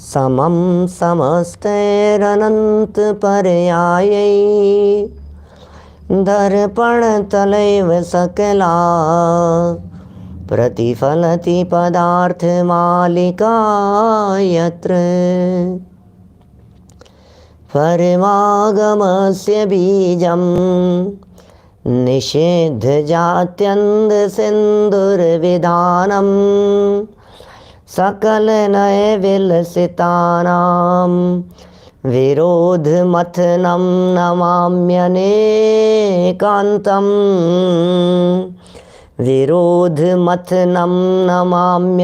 समं समस्तैरनन्तपर्यायै दर्पणतलैव सकला प्रतिफलति पदार्थमालिका यत्र परमागमस्य बीजं निषिद्धजात्यन्धसिन्धुर्विधानम् सकलनयविलसितानां विरोधमथनं नमाम्यनेकान्तम् विरोधमथनं नमाम्यनेकान्तम्।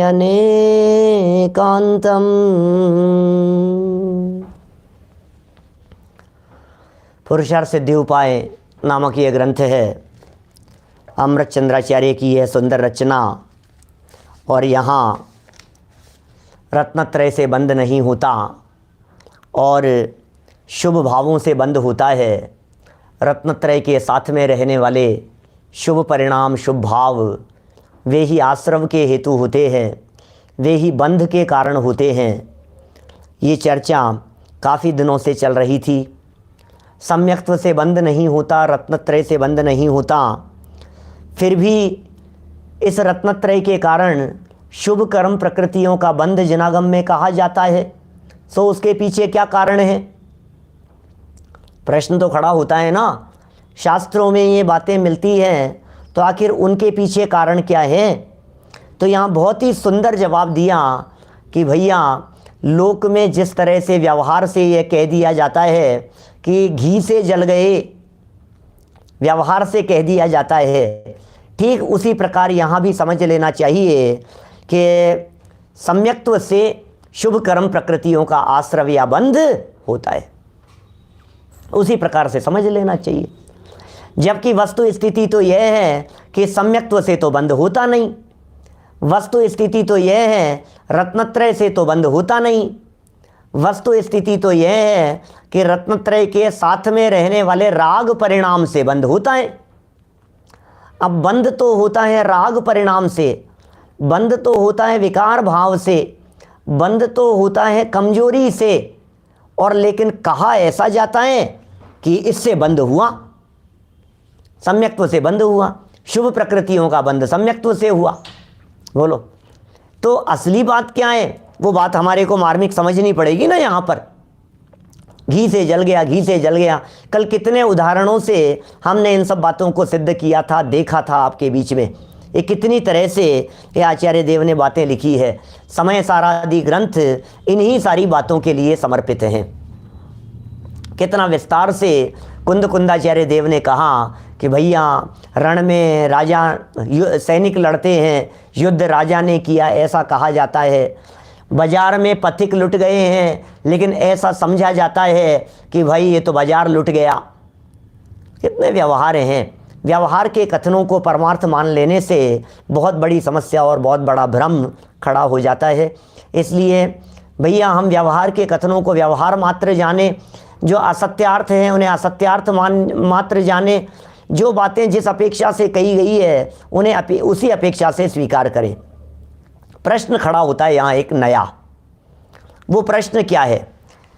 पुरुषार्थ सिद्धि उपाय नामक ये ग्रंथ है, अमृत चंद्राचार्य की यह सुंदर रचना। और यहाँ रत्नत्रय से बंद नहीं होता और शुभ भावों से बंद होता है। रत्नत्रय के साथ में रहने वाले शुभ परिणाम, शुभ भाव, वे ही आश्रव के हेतु होते हैं, वे ही बंध के कारण होते हैं। ये चर्चा काफ़ी दिनों से चल रही थी। सम्यक्त्व से बंद नहीं होता, रत्नत्रय से बंद नहीं होता, फिर भी इस रत्नत्रय के कारण शुभ कर्म प्रकृतियों का बंध जनागम में कहा जाता है। सो उसके पीछे क्या कारण है? प्रश्न तो खड़ा होता है ना। शास्त्रों में ये बातें मिलती हैं तो आखिर उनके पीछे कारण क्या है? तो यहाँ बहुत ही सुंदर जवाब दिया कि भैया, लोक में जिस तरह से व्यवहार से ये कह दिया जाता है कि घी से जल गए, व्यवहार से कह दिया जाता है, ठीक उसी प्रकार यहाँ भी समझ लेना चाहिए कि सम्यक्त्व से शुभ कर्म प्रकृतियों का आश्रव या बंध होता है। उसी प्रकार से समझ लेना चाहिए। जबकि वस्तु स्थिति तो यह है कि सम्यक्त्व से तो बंध होता नहीं, वस्तु स्थिति तो यह है रत्नत्रय से तो बंध होता नहीं, वस्तु स्थिति तो यह है कि रत्नत्रय के साथ में रहने वाले राग परिणाम से बंध होता है। अब बंध तो होता है राग परिणाम से, बंध तो होता है विकार भाव से, बंध तो होता है कमजोरी से, और लेकिन कहा ऐसा जाता है कि इससे बंध हुआ, सम्यक्त्व से बंध हुआ, शुभ प्रकृतियों का बंध सम्यक्त्व से हुआ। बोलो, तो असली बात क्या है? वो बात हमारे को मार्मिक समझनी पड़ेगी ना। यहाँ पर घी से जल गया, घी से जल गया, कल कितने उदाहरणों से हमने इन सब बातों को सिद्ध किया था, देखा था आपके बीच में। ये कितनी तरह से ये आचार्य देव ने बातें लिखी है। समय सारादि ग्रंथ इन्हीं सारी बातों के लिए समर्पित हैं। कितना विस्तार से कुंद कुंदाचार्य देव ने कहा कि भैया, रण में राजा सैनिक लड़ते हैं, युद्ध राजा ने किया ऐसा कहा जाता है। बाजार में पथिक लुट गए हैं, लेकिन ऐसा समझा जाता है कि भाई ये तो बाजार लुट गया। कितने व्यवहार हैं। व्यवहार के कथनों को परमार्थ मान लेने से बहुत बड़ी समस्या और बहुत बड़ा भ्रम खड़ा हो जाता है। इसलिए भैया, हम व्यवहार के कथनों को व्यवहार मात्र जाने, जो असत्यार्थ हैं उन्हें असत्यार्थ मात्र जाने, जो बातें जिस अपेक्षा से कही गई है उन्हें उसी अपेक्षा से स्वीकार करें। प्रश्न खड़ा होता है यहाँ एक नया। वो प्रश्न क्या है?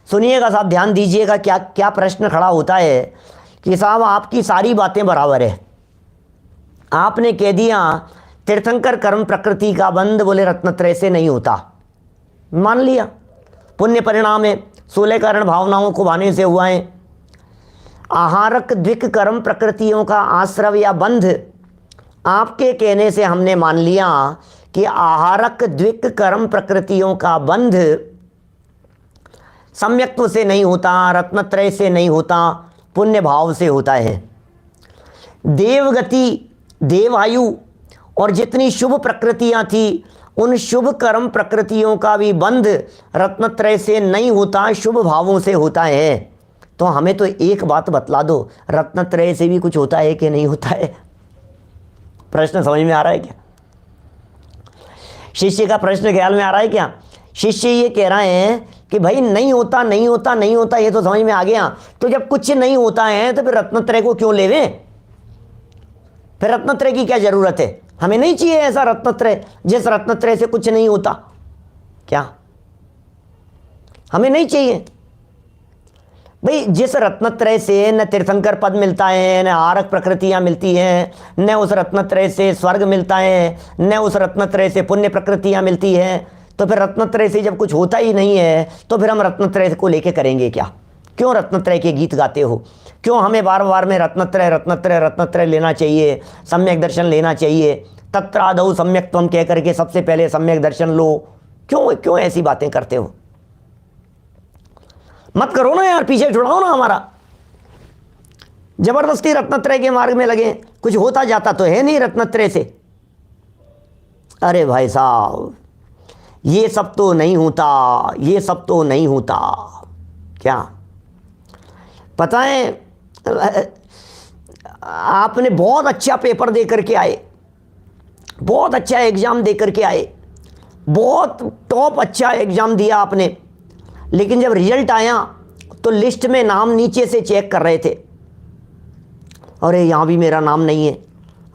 सुनिएगा साहब, ध्यान दीजिएगा। क्या क्या प्रश्न खड़ा होता है कि साहब, आपकी सारी बातें बराबर है, आपने कह दिया तीर्थंकर कर्म प्रकृति का बंध बोले रत्नत्रय से नहीं होता, मान लिया, पुण्य परिणाम है, 16 कारण भावनाओं को भाने से हुआ है। आहारक द्विक कर्म प्रकृतियों का आश्रव या बंध, आपके कहने से हमने मान लिया कि आहारक द्विक कर्म प्रकृतियों का बंध सम्यक्त्व से नहीं होता, रत्नत्रय से नहीं होता, पुण्य भाव से होता है। देवगति, देवायु और जितनी शुभ प्रकृतियां थी, उन शुभ कर्म प्रकृतियों का भी बंध रत्नत्रय से नहीं होता, शुभ भावों से होता है। तो हमें तो एक बात बतला दो, रत्नत्रय से भी कुछ होता है कि नहीं होता है? प्रश्न समझ में आ रहा है क्या? शिष्य का प्रश्न ख्याल में आ रहा है क्या? शिष्य ये कह रहे हैं कि भाई नहीं होता नहीं होता नहीं होता, ये तो समझ में आ गया। तो जब कुछ नहीं होता है तो फिर रत्नत्रय को क्यों लेवें? फिर रत्नत्रय की क्या जरूरत है? हमें नहीं चाहिए ऐसा रत्नत्रय जिस रत्नत्रय से कुछ नहीं होता। क्या हमें नहीं चाहिए भाई। जिस रत्नत्रय से न तीर्थंकर पद मिलता है, न आरक प्रकृतियां मिलती हैं, न उस रत्नत्रय से स्वर्ग मिलता है, न उस रत्नत्रय से पुण्य प्रकृतियां मिलती हैं, तो फिर रत्नत्रय से जब कुछ होता ही नहीं है तो फिर हम रत्नत्रय को लेके करेंगे क्या? क्यों रत्नत्रय के गीत गाते हो? क्यों हमें बार बार में रत्नत्रय रत्नत्रय रत्नत्रय लेना चाहिए, सम्यक दर्शन लेना चाहिए, तत्रादौ सम्यक त्वम कह करके सबसे पहले सम्यक दर्शन लो? क्यों क्यों ऐसी बातें करते हो? मत करो ना यार, पीछे छुड़ाओ ना हमारा। जबरदस्ती रत्नत्रय के मार्ग में लगे, कुछ होता जाता तो है नहीं रत्नत्रय से। अरे भाई साहब, ये सब तो नहीं होता, ये सब तो नहीं होता। क्या पता है, आपने बहुत अच्छा पेपर दे करके आए, बहुत अच्छा एग्जाम दे करके आए, बहुत टॉप अच्छा एग्जाम दिया आपने, लेकिन जब रिजल्ट आया तो लिस्ट में नाम नीचे से चेक कर रहे थे, अरे यहाँ भी मेरा नाम नहीं है,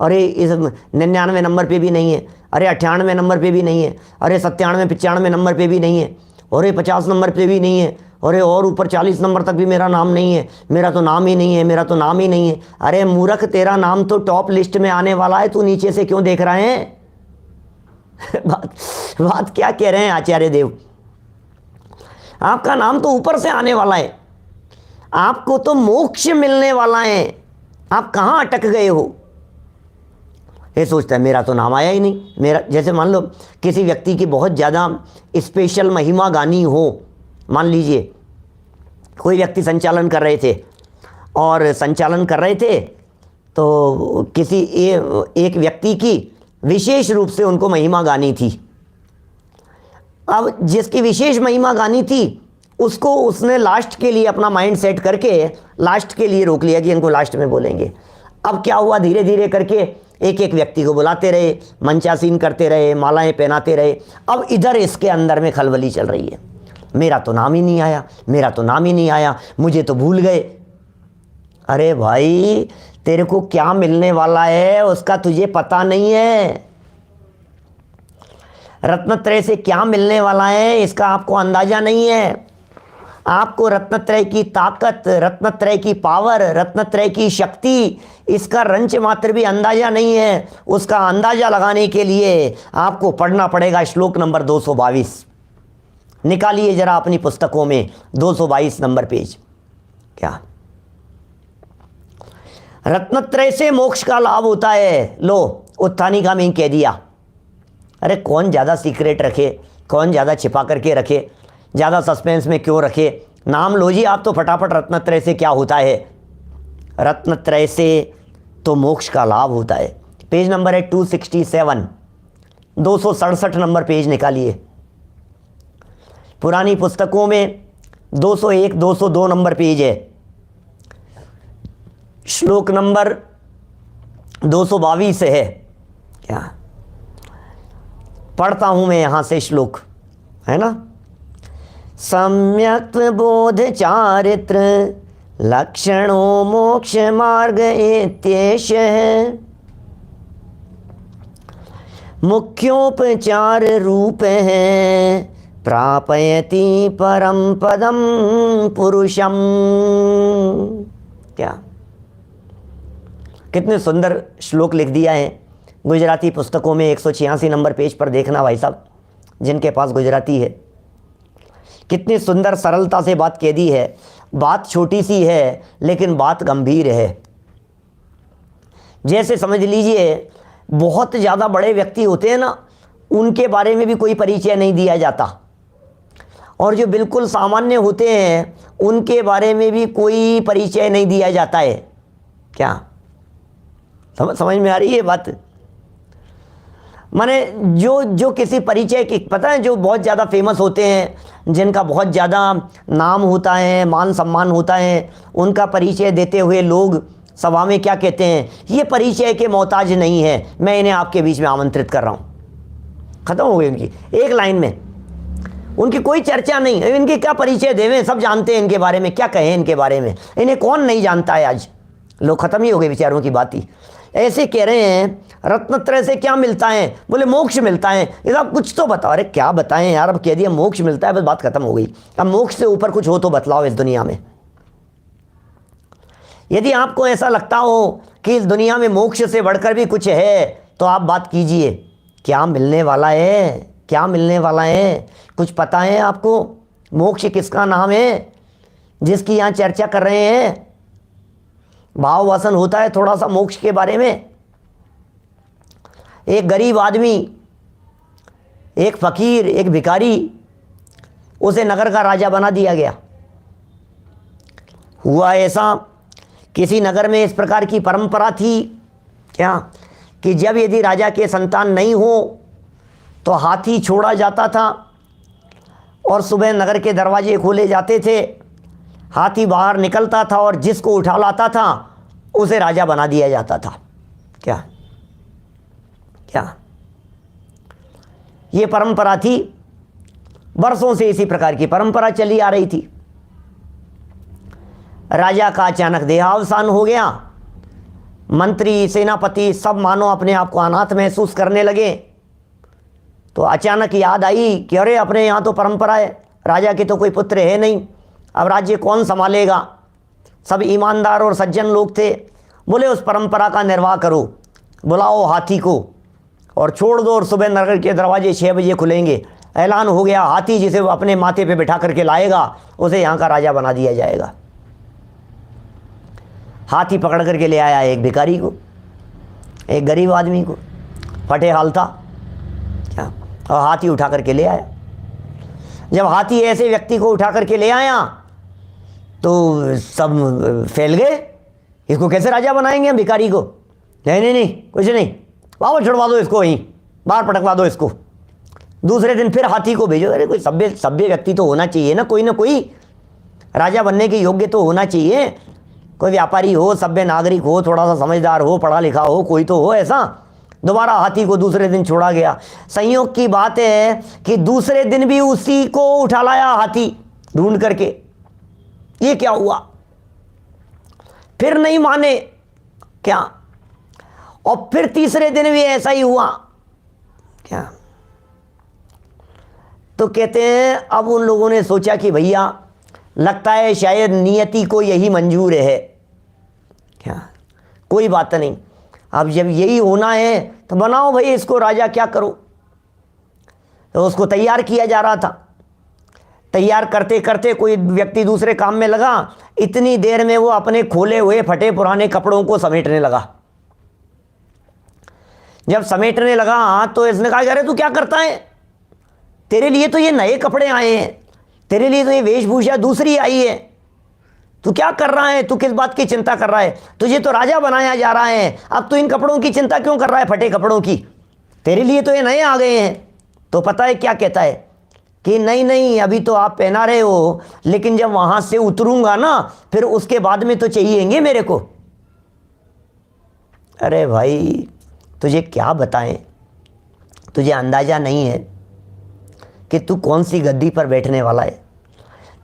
अरे इस 99 नंबर पे भी नहीं है, अरे 98 नंबर पे भी नहीं है, अरे 97 95 नंबर पे भी नहीं है, अरे 50 नंबर पे भी नहीं है, अरे और ऊपर 40 नंबर तक भी मेरा नाम नहीं है, मेरा तो नाम ही नहीं है, मेरा तो नाम ही नहीं है। अरे मूर्ख, तेरा नाम तो टॉप लिस्ट में आने वाला है, तू नीचे से क्यों देख रहे हैं? बात क्या कह रहे हैं आचार्य देव? आपका नाम तो ऊपर से आने वाला है, आपको तो मोक्ष मिलने वाला है, आप कहाँ अटक गए हो? ये सोचता है मेरा तो नाम आया ही नहीं। मेरा, जैसे मान लो किसी व्यक्ति की बहुत ज़्यादा स्पेशल महिमा गानी हो, मान लीजिए कोई व्यक्ति संचालन कर रहे थे और संचालन कर रहे थे तो किसी एक व्यक्ति की विशेष रूप से उनको महिमा गानी थी। अब जिसकी विशेष महिमा गानी थी उसको उसने लास्ट के लिए अपना माइंड सेट करके लास्ट के लिए रोक लिया कि इनको लास्ट में बोलेंगे। अब क्या हुआ, धीरे धीरे करके एक एक व्यक्ति को बुलाते रहे, मंचासीन करते रहे, मालाएं पहनाते रहे। अब इधर इसके अंदर में खलबली चल रही है, मेरा तो नाम ही नहीं आया, मेरा तो नाम ही नहीं आया, मुझे तो भूल गए। अरे भाई, तेरे को क्या मिलने वाला है उसका तुझे पता नहीं है। रत्नत्रय से क्या मिलने वाला है इसका आपको अंदाजा नहीं है। आपको रत्नत्रय की ताकत, रत्नत्रय की पावर, रत्नत्रय की शक्ति, इसका रंच मात्र भी अंदाजा नहीं है। उसका अंदाजा लगाने के लिए आपको पढ़ना पड़ेगा श्लोक नंबर 222। निकालिए जरा अपनी पुस्तकों में 222 नंबर पेज। क्या रत्नत्रय से मोक्ष का लाभ होता है? लो, उत्थानिका में कह दिया। अरे कौन ज़्यादा सीक्रेट रखे, कौन ज़्यादा छिपा करके रखे, ज़्यादा सस्पेंस में क्यों रखे? नाम लो जी आप तो फटाफट। रत्नत्रय से क्या होता है? रत्नत्रय से तो मोक्ष का लाभ होता है। पेज नंबर है 267, 267 नंबर पेज निकालिए। पुरानी पुस्तकों में 201 202 नंबर पेज है। श्लोक नंबर 222 है। क्या पढ़ता हूं मैं यहां से श्लोक, है ना? सम्यक बोध चारित्र लक्षणों मोक्ष मार्ग इत्येष मुख्योपचार रूप है प्रापयति परम पदम पुरुषम। क्या कितने सुंदर श्लोक लिख दिया है गुजराती पुस्तकों में। 186 नंबर पेज पर देखना भाई साहब, जिनके पास गुजराती है। कितनी सुंदर सरलता से बात कह दी है। बात छोटी सी है लेकिन बात गंभीर है। जैसे समझ लीजिए बहुत ज़्यादा बड़े व्यक्ति होते हैं ना, उनके बारे में भी कोई परिचय नहीं दिया जाता, और जो बिल्कुल सामान्य होते हैं उनके बारे में भी कोई परिचय नहीं दिया जाता है। क्या समझ में आ रही है बात? माने जो किसी परिचय की, पता है, जो बहुत ज़्यादा फेमस होते हैं, जिनका बहुत ज़्यादा नाम होता है, मान सम्मान होता है, उनका परिचय देते हुए लोग सभा में क्या कहते हैं? ये परिचय के मोहताज नहीं है, मैं इन्हें आपके बीच में आमंत्रित कर रहा हूँ। ख़त्म हो गई उनकी एक लाइन में, उनकी कोई चर्चा नहीं। इनके क्या परिचय देवें, सब जानते हैं इनके बारे में, क्या कहें इनके बारे में, इन्हें कौन नहीं जानता है आज। लोग ख़त्म ही हो गए बेचारों की बात ही। ऐसे कह रहे हैं रत्नत्रय से क्या मिलता है? बोले मोक्ष मिलता है। ये आप कुछ तो बताओ। अरे क्या बताएं यार, अब कह दिया मोक्ष मिलता है, बस बात खत्म हो गई। अब मोक्ष से ऊपर कुछ हो तो बतलाओ इस दुनिया में। यदि आपको ऐसा लगता हो कि इस दुनिया में मोक्ष से बढ़कर भी कुछ है तो आप बात कीजिए। क्या मिलने वाला है? क्या मिलने वाला है? कुछ पता है आपको? मोक्ष किसका नाम है जिसकी यहाँ चर्चा कर रहे हैं? भाव वासन होता है थोड़ा सा मोक्ष के बारे में। एक गरीब आदमी, एक फकीर, एक भिखारी, उसे नगर का राजा बना दिया गया। हुआ ऐसा, किसी नगर में इस प्रकार की परंपरा थी क्या कि जब यदि राजा के संतान नहीं हो तो हाथी छोड़ा जाता था और सुबह नगर के दरवाजे खोले जाते थे, हाथी बाहर निकलता था और जिसको उठा लाता था उसे राजा बना दिया जाता था। क्या क्या ये परंपरा थी? बरसों से इसी प्रकार की परंपरा चली आ रही थी। राजा का अचानक देहावसान हो गया। मंत्री, सेनापति सब मानो अपने आप को अनाथ महसूस करने लगे। तो अचानक याद आई कि अरे अपने यहाँ तो परंपरा है, राजा के तो कोई पुत्र है नहीं, अब राज्य कौन संभालेगा? सब ईमानदार और सज्जन लोग थे। बोले उस परंपरा का निर्वाह करो, बुलाओ हाथी को और छोड़ दो और सुबह नगर के दरवाजे 6 बजे खुलेंगे। ऐलान हो गया, हाथी जिसे वो अपने माथे पे बिठा करके लाएगा उसे यहाँ का राजा बना दिया जाएगा। हाथी पकड़ करके ले आया एक भिखारी को, एक गरीब आदमी को, फटे हाल था क्या, और हाथी उठा करके ले आया। जब हाथी ऐसे व्यक्ति को उठा करके ले आया तो सब फैल गए, इसको कैसे राजा बनाएंगे हम भिखारी को? नहीं नहीं नहीं, कुछ नहीं, वापस छुड़वा दो इसको, वहीं बाहर पटकवा दो इसको। दूसरे दिन फिर हाथी को भेजो। अरे कोई सभ्य व्यक्ति तो होना चाहिए ना कोई राजा बनने के योग्य तो होना चाहिए। कोई व्यापारी हो, सभ्य नागरिक हो, थोड़ा सा समझदार हो, पढ़ा लिखा हो, कोई तो हो ऐसा। दोबारा हाथी को दूसरे दिन छोड़ा गया। संयोग की बात है कि दूसरे दिन भी उसी को उठा लाया हाथी ढूंढ करके। ये क्या हुआ? फिर नहीं माने क्या, और फिर तीसरे दिन भी ऐसा ही हुआ क्या। तो कहते हैं अब उन लोगों ने सोचा कि भैया लगता है शायद नियति को यही मंजूर है क्या, कोई बात नहीं, अब जब यही होना है तो बनाओ भाई इसको राजा, क्या करो। तो उसको तैयार किया जा रहा था। तैयार करते करते कोई व्यक्ति दूसरे काम में लगा, इतनी देर में वो अपने खोले हुए फटे पुराने कपड़ों को समेटने लगा। जब समेटने लगा तो इसने कहा अरे तू क्या करता है, तेरे लिए तो ये नए कपड़े आए हैं, तेरे लिए तो ये वेशभूषा दूसरी आई है, तू क्या कर रहा है, तू किस बात की चिंता कर रहा है, तुझे तो राजा बनाया जा रहा है, अब तू इन कपड़ों की चिंता क्यों कर रहा है, फटे कपड़ों की, तेरे लिए तो ये नए आ गए हैं। तो पता है क्या कहता है कि नहीं नहीं अभी तो आप पहना रहे हो, लेकिन जब वहां से उतरूंगा ना फिर उसके बाद में तो चाहिएंगे मेरे को। अरे भाई तुझे क्या बताएं, तुझे अंदाजा नहीं है कि तू कौन सी गद्दी पर बैठने वाला है,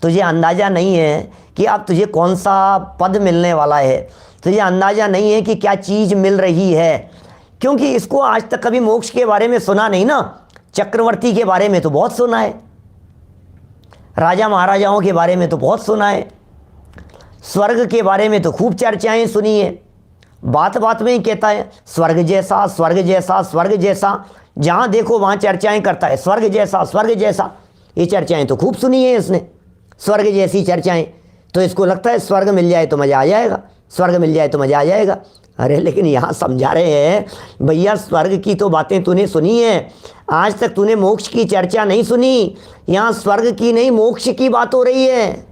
तुझे अंदाजा नहीं है कि अब तुझे कौन सा पद मिलने वाला है, तुझे अंदाजा नहीं है कि क्या चीज़ मिल रही है, क्योंकि इसको आज तक कभी मोक्ष के बारे में सुना नहीं ना। चक्रवर्ती के बारे में तो बहुत सुना है, राजा महाराजाओं के बारे में तो बहुत सुना है, स्वर्ग के बारे में तो खूब चर्चाएं सुनी है। बात बात में ही कहता है स्वर्ग जैसा स्वर्ग जैसा स्वर्ग जैसा, जहाँ देखो वहाँ चर्चाएं करता है स्वर्ग जैसा स्वर्ग जैसा। ये चर्चाएं तो खूब सुनी है इसने, स्वर्ग जैसी चर्चाएं। तो इसको लगता है स्वर्ग मिल जाए तो मज़ा आ जाएगा, स्वर्ग मिल जाए तो मज़ा आ जाएगा। अरे लेकिन यहाँ समझा रहे हैं भैया स्वर्ग की तो बातें तूने सुनी है, आज तक तूने मोक्ष की चर्चा नहीं सुनी। यहाँ स्वर्ग की नहीं मोक्ष की बात हो रही है।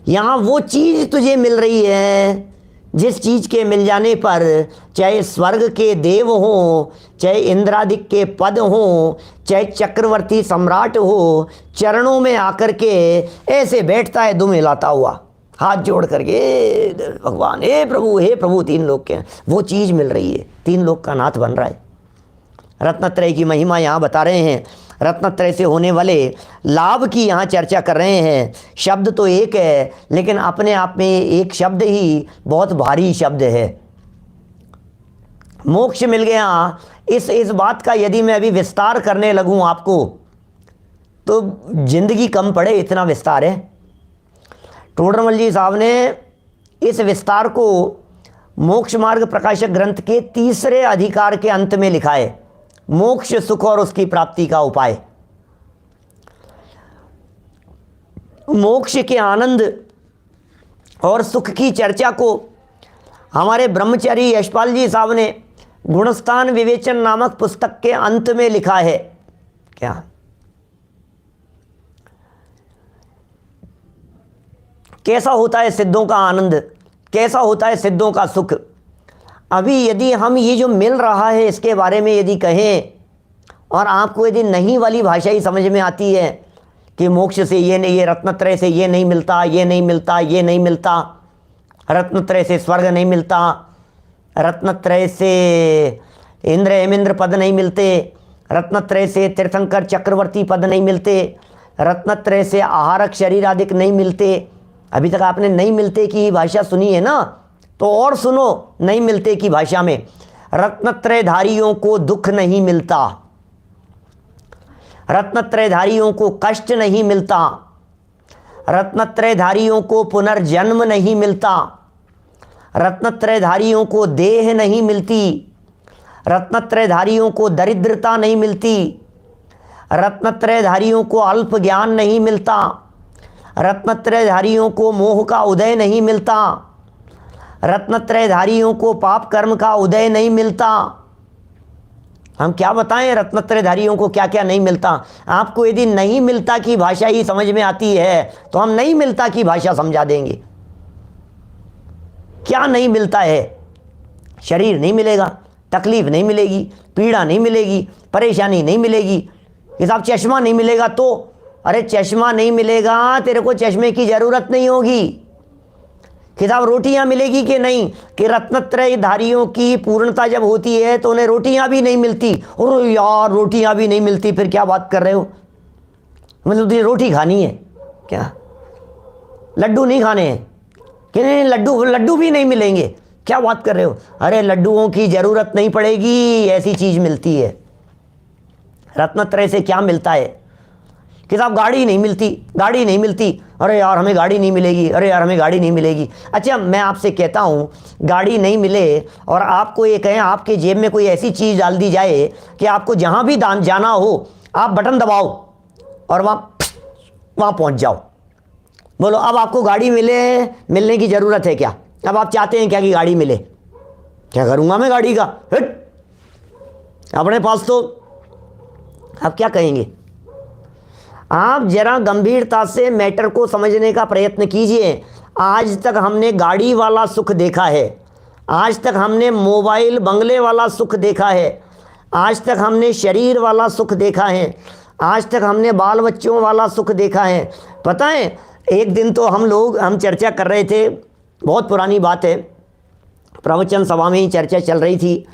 यहाँ वो चीज़ तुझे मिल रही है जिस चीज़ के मिल जाने पर चाहे स्वर्ग के देव हो, चाहे इंद्रादिक के पद हो, चाहे चक्रवर्ती सम्राट हो, चरणों में आकर के ऐसे बैठता है दुम हिलाता हुआ, हाथ जोड़ करके भगवान हे प्रभु, 3 लोक के वो चीज़ मिल रही है, 3 लोक का नाथ बन रहा है। रत्नत्रय की महिमा यहाँ बता रहे हैं, रत्नत्रय से होने वाले लाभ की यहाँ चर्चा कर रहे हैं। शब्द तो एक है लेकिन अपने आप में एक शब्द ही बहुत भारी शब्द है। मोक्ष मिल गया। इस बात का यदि मैं अभी विस्तार करने लगूं आपको तो जिंदगी कम पड़े, इतना विस्तार है। टोडरमल जी साहब ने इस विस्तार को मोक्ष मार्ग प्रकाशक ग्रंथ के 3रे अधिकार के अंत में लिखा है, मोक्ष सुख और उसकी प्राप्ति का उपाय। मोक्ष के आनंद और सुख की चर्चा को हमारे ब्रह्मचारी यशपाल जी साहब ने गुणस्थान विवेचन नामक पुस्तक के अंत में लिखा है। क्या कैसा होता है सिद्धों का आनंद, कैसा होता है सिद्धों का सुख। अभी यदि हम ये जो मिल रहा है इसके बारे में यदि कहें और आपको यदि नहीं वाली भाषा ही समझ में आती है कि मोक्ष से ये नहीं, ये रत्नत्रय से ये नहीं मिलता, ये नहीं मिलता, ये नहीं मिलता, रत्नत्रय से स्वर्ग नहीं मिलता, रत्नत्रय से इंद्र हेमेंद्र पद नहीं मिलते, रत्नत्रय से तीर्थंकर चक्रवर्ती पद नहीं मिलते, रत्नत्रय से आहारक शरीर आदि नहीं मिलते। अभी तक आपने नहीं मिलते की भाषा सुनी है ना, तो और सुनो नहीं मिलते की भाषा में। रत्नत्रयधारियों को दुख नहीं मिलता, रत्नत्रयधारियों को कष्ट नहीं मिलता, रत्नत्रयधारियों को पुनर्जन्म नहीं मिलता, रत्नत्रयधारियों को देह नहीं मिलती, रत्नत्रयधारियों को दरिद्रता नहीं मिलती, रत्नत्रयधारियों को अल्प ज्ञान नहीं मिलता, रत्नत्रयधारियों को मोह का उदय नहीं मिलता, रत्नत्रयधारियों को पाप कर्म का उदय नहीं मिलता। हम क्या बताएं रत्नत्रयधारियों को क्या क्या नहीं मिलता। आपको यदि नहीं मिलता की भाषा ही समझ में आती है तो हम नहीं मिलता की भाषा समझा देंगे। क्या नहीं मिलता है? शरीर नहीं मिलेगा, तकलीफ नहीं मिलेगी, पीड़ा नहीं मिलेगी, परेशानी नहीं मिलेगी। कि साहब चश्मा नहीं मिलेगा तो, अरे चश्मा नहीं मिलेगा तेरे को चश्मे की जरूरत नहीं होगी। कि साहब रोटियां मिलेगी कि नहीं, कि रत्नत्रयधारियों की पूर्णता जब होती है तो उन्हें रोटियां भी नहीं मिलती। और यार रोटियां भी नहीं मिलती, फिर क्या बात कर रहे हो? मतलब तुझे रोटी खानी है क्या? लड्डू नहीं खाने हैं कि नहीं? लड्डू भी नहीं मिलेंगे, क्या बात कर रहे हो? अरे लड्डुओं की जरूरत नहीं पड़ेगी, ऐसी चीज मिलती है। रत्नत्रय से क्या मिलता है? कि साहब गाड़ी नहीं मिलती, गाड़ी नहीं मिलती, अरे यार हमें गाड़ी नहीं मिलेगी, अरे यार हमें गाड़ी नहीं मिलेगी। अच्छा मैं आपसे कहता हूँ गाड़ी नहीं मिले और आपको ये कहें आपके जेब में कोई ऐसी चीज़ डाल दी जाए कि आपको जहाँ भी जाना हो आप बटन दबाओ और वहाँ पहुँच जाओ। बोलो अब आपको गाड़ी मिलने की ज़रूरत है क्या? अब आप चाहते हैं क्या कि गाड़ी मिले? क्या करूँगा मैं गाड़ी का, अपने पास तो। आप क्या कहेंगे? आप जरा गंभीरता से मैटर को समझने का प्रयत्न कीजिए। आज तक हमने गाड़ी वाला सुख देखा है, आज तक हमने मोबाइल बंगले वाला सुख देखा है, आज तक हमने शरीर वाला सुख देखा है, आज तक हमने बाल बच्चों वाला सुख देखा है। पता है एक दिन तो हम चर्चा कर रहे थे, बहुत पुरानी बात है, प्रवचन सभा में ही चर्चा चल रही थी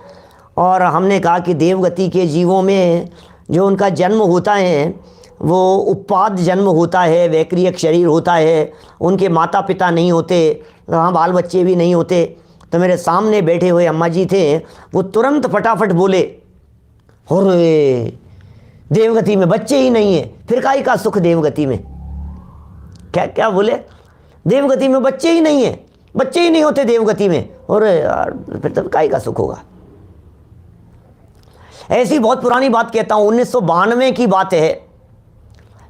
और हमने कहा कि देवगति के जीवों में जो उनका जन्म होता है वो उपाद जन्म होता है, वैक्रियक शरीर होता है, उनके माता पिता नहीं होते, वहाँ बाल बच्चे भी नहीं होते। तो मेरे सामने बैठे हुए अम्मा जी थे, वो तुरंत फटाफट बोले, अरे देवगति में बच्चे ही नहीं है, फिर काहे का सुख देवगति में? क्या क्या बोले? देवगति में बच्चे ही नहीं है, बच्चे ही नहीं होते देवगति में, और यार फिर तब काहे का सुख होगा? ऐसी बहुत पुरानी बात कहता हूँ, 1992 की बात है।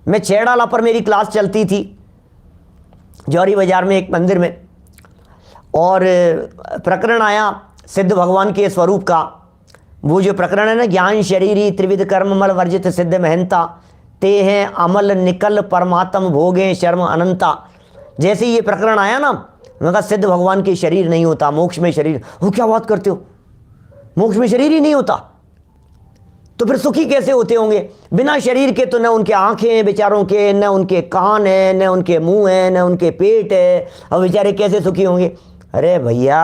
मैं छेड़ाला पर मेरी क्लास चलती थी जौहरी बाजार में एक मंदिर में, और प्रकरण आया सिद्ध भगवान के स्वरूप का। वो जो प्रकरण है ना, ज्ञान शरीरी त्रिविध कर्म मल वर्जित सिद्ध महंता, ते हैं अमल निकल परमात्म भोगे शर्म अनंता। जैसे ये प्रकरण आया ना, मैं कहा सिद्ध भगवान के शरीर नहीं होता, मोक्ष में शरीर। वो क्या बात करते हो, मोक्ष में शरीर ही नहीं होता तो फिर सुखी कैसे होते होंगे? बिना शरीर के तो न उनके आंखें हैं बेचारों के, न उनके कान है, न उनके मुंह है, न उनके पेट है, और बेचारे कैसे सुखी होंगे? अरे भैया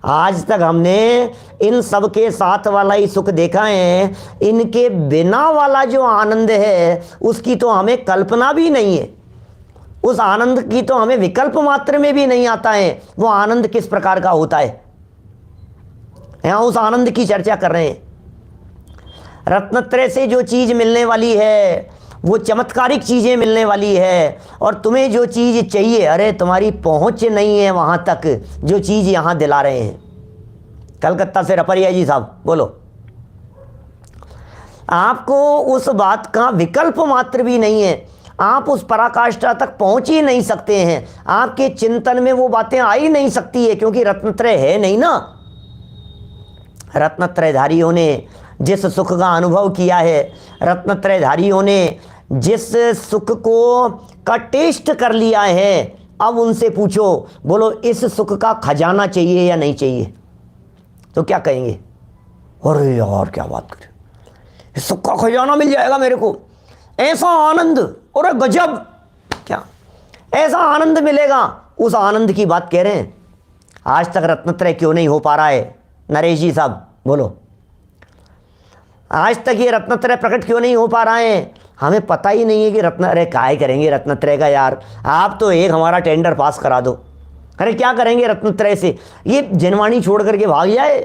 आज तक हमने इन सब के साथ वाला ही सुख देखा है, इनके बिना वाला जो आनंद है उसकी तो हमें कल्पना भी नहीं है, उस आनंद की तो हमें विकल्प मात्र में भी नहीं आता है वो आनंद किस प्रकार का होता है। यहाँ उस आनंद की चर्चा कर रहे हैं। रत्नत्रय से जो चीज़ मिलने वाली है वो चमत्कारिक चीज़ें मिलने वाली है, और तुम्हें जो चीज़ चाहिए, अरे तुम्हारी पहुँच नहीं है वहाँ तक जो चीज़ यहाँ दिला रहे हैं। कलकत्ता से रपरिया जी साहब बोलो, आपको उस बात का विकल्प मात्र भी नहीं है, आप उस पराकाष्ठा तक पहुँच ही नहीं सकते हैं, आपके चिंतन में वो बातें आ ही नहीं सकती है, क्योंकि रत्नत्रय है नहीं ना। रत्नत्रयधारियों ने जिस सुख का अनुभव किया है, रत्नत्रयधारियों ने जिस सुख को का टेस्ट कर लिया है, अब उनसे पूछो, बोलो इस सुख का खजाना चाहिए या नहीं चाहिए, तो क्या कहेंगे? अरे यार क्या बात करें, इस सुख का खजाना मिल जाएगा मेरे को, ऐसा आनंद, और गजब, क्या ऐसा आनंद मिलेगा, उस आनंद की बात कह रहे हैं। आज तक रत्नत्रय क्यों नहीं हो पा रहा है नरेश जी साहब बोलो, आज तक ये रत्नत्रय प्रकट क्यों नहीं हो पा रहा है? हमें पता ही नहीं है कि अरे काय करेंगे रत्नत्रय का यार, आप तो एक हमारा टेंडर पास करा दो, अरे क्या करेंगे रत्नत्रय से, ये जनवाणी छोड़ करके भाग जाए,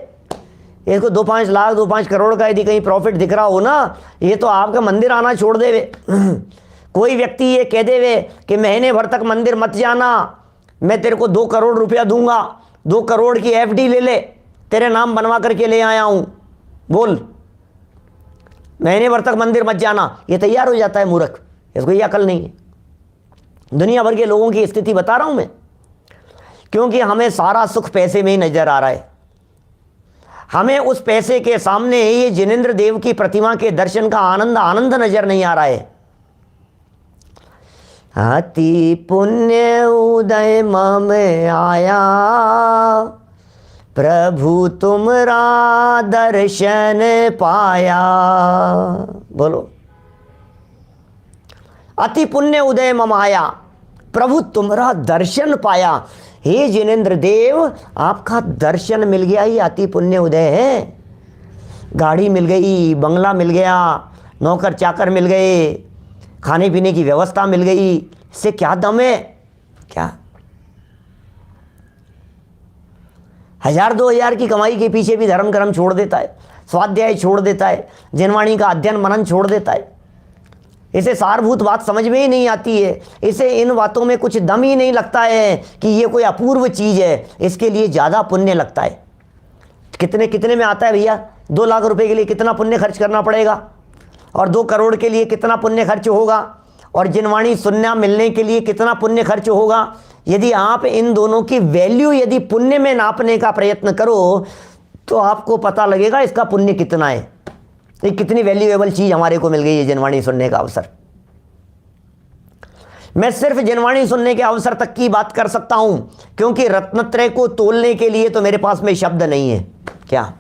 इसको 2-5 लाख 2-5 करोड़ का यदि कहीं प्रॉफिट दिख रहा हो ना, ये तो आपका मंदिर आना छोड़ देवे। कोई व्यक्ति ये कह देवे कि महीने भर तक मंदिर मत जाना, मैं तेरे को 2 करोड़ रुपया दूंगा, 2 करोड़ की FD ले ले, तेरे नाम बनवा करके ले आया हूं, बोल महीने भर तक मंदिर मत जाना, ये तैयार हो जाता है मूर्ख, इसको ये अकल नहीं है। दुनिया भर के लोगों की स्थिति बता रहा हूं मैं, क्योंकि हमें सारा सुख पैसे में ही नजर आ रहा है। हमें उस पैसे के सामने ये जिनेंद्र देव की प्रतिमा के दर्शन का आनंद नजर नहीं आ रहा है। अति पुण्य उदय मम आया, प्रभु तुमरा दर्शन पाया, बोलो अति पुण्य उदय मम आया, प्रभु तुमरा दर्शन पाया। हे जिनेंद्र देव, आपका दर्शन मिल गया, ये अति पुण्य उदय है। गाड़ी मिल गई, बंगला मिल गया, नौकर चाकर मिल गए, खाने पीने की व्यवस्था मिल गई, इससे क्या दम है? क्या 1000-2000 की कमाई के पीछे भी धर्म कर्म छोड़ देता है, स्वाध्याय छोड़ देता है, जनवाणी का अध्ययन मनन छोड़ देता है। इसे सारभूत बात समझ में ही नहीं आती है, इसे इन बातों में कुछ दम ही नहीं लगता है कि ये कोई अपूर्व चीज़ है, इसके लिए ज़्यादा पुण्य लगता है। कितने में आता है भैया? 2 लाख रुपए के लिए कितना पुण्य खर्च करना पड़ेगा, और 2 करोड़ के लिए कितना पुण्य खर्च होगा, और जिनवाणी सुनना मिलने के लिए कितना पुण्य खर्च होगा। यदि आप इन दोनों की वैल्यू यदि पुण्य में नापने का प्रयत्न करो तो आपको पता लगेगा इसका पुण्य कितना है, ये कितनी वैल्यूएबल चीज़ हमारे को मिल गई है जिनवाणी सुनने का अवसर। मैं सिर्फ जिनवाणी सुनने के अवसर तक की बात कर सकता हूं, क्योंकि रत्नत्रय को तोलने के लिए तो मेरे पास में शब्द नहीं है। क्या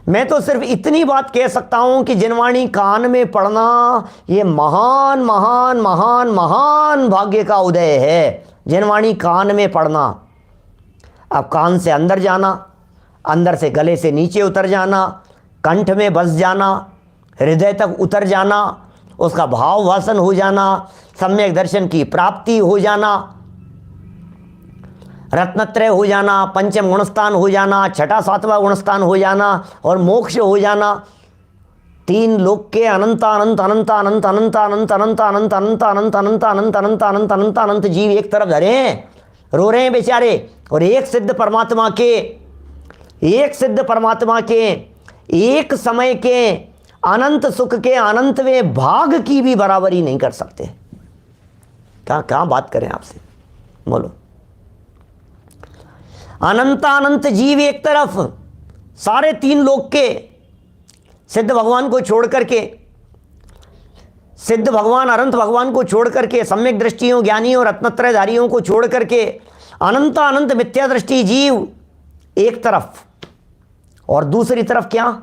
मैं तो सिर्फ इतनी बात कह सकता हूं कि जिनवाणी कान में पढ़ना ये महान महान महान महान भाग्य का उदय है। जिनवाणी कान में पढ़ना, अब कान से अंदर जाना, अंदर से गले से नीचे उतर जाना, कंठ में बस जाना, हृदय तक उतर जाना, उसका भाव वासन हो जाना, सम्यक दर्शन की प्राप्ति हो जाना, रत्नत्रय हो जाना, पंचम गुणस्थान हो जाना, छठा सातवां गुणस्थान हो जाना, और मोक्ष हो जाना। 3 लोक के अनंत अनंत अनंत अनंत अनंत अनंत अनंत अनंत अनंत अनंत अनंत अनंत अनंत अनंत अनंत अनंत जीव एक तरफ धरे हैं, रो रहे हैं बेचारे, और एक सिद्ध परमात्मा के एक समय के अनंत सुख के अनंतवें भाग की भी बराबरी नहीं कर सकते। कहाँ बात करें आपसे, बोलो। अनंत जीव एक तरफ, सारे 3 लोक के सिद्ध भगवान को छोड़ करके, सिद्ध भगवान अनंत भगवान को छोड़ करके, सम्यक दृष्टियों ज्ञानियों रत्नत्रयधारियों को छोड़ करके अनंत अनंत मिथ्या दृष्टि जीव एक तरफ, और दूसरी तरफ क्या?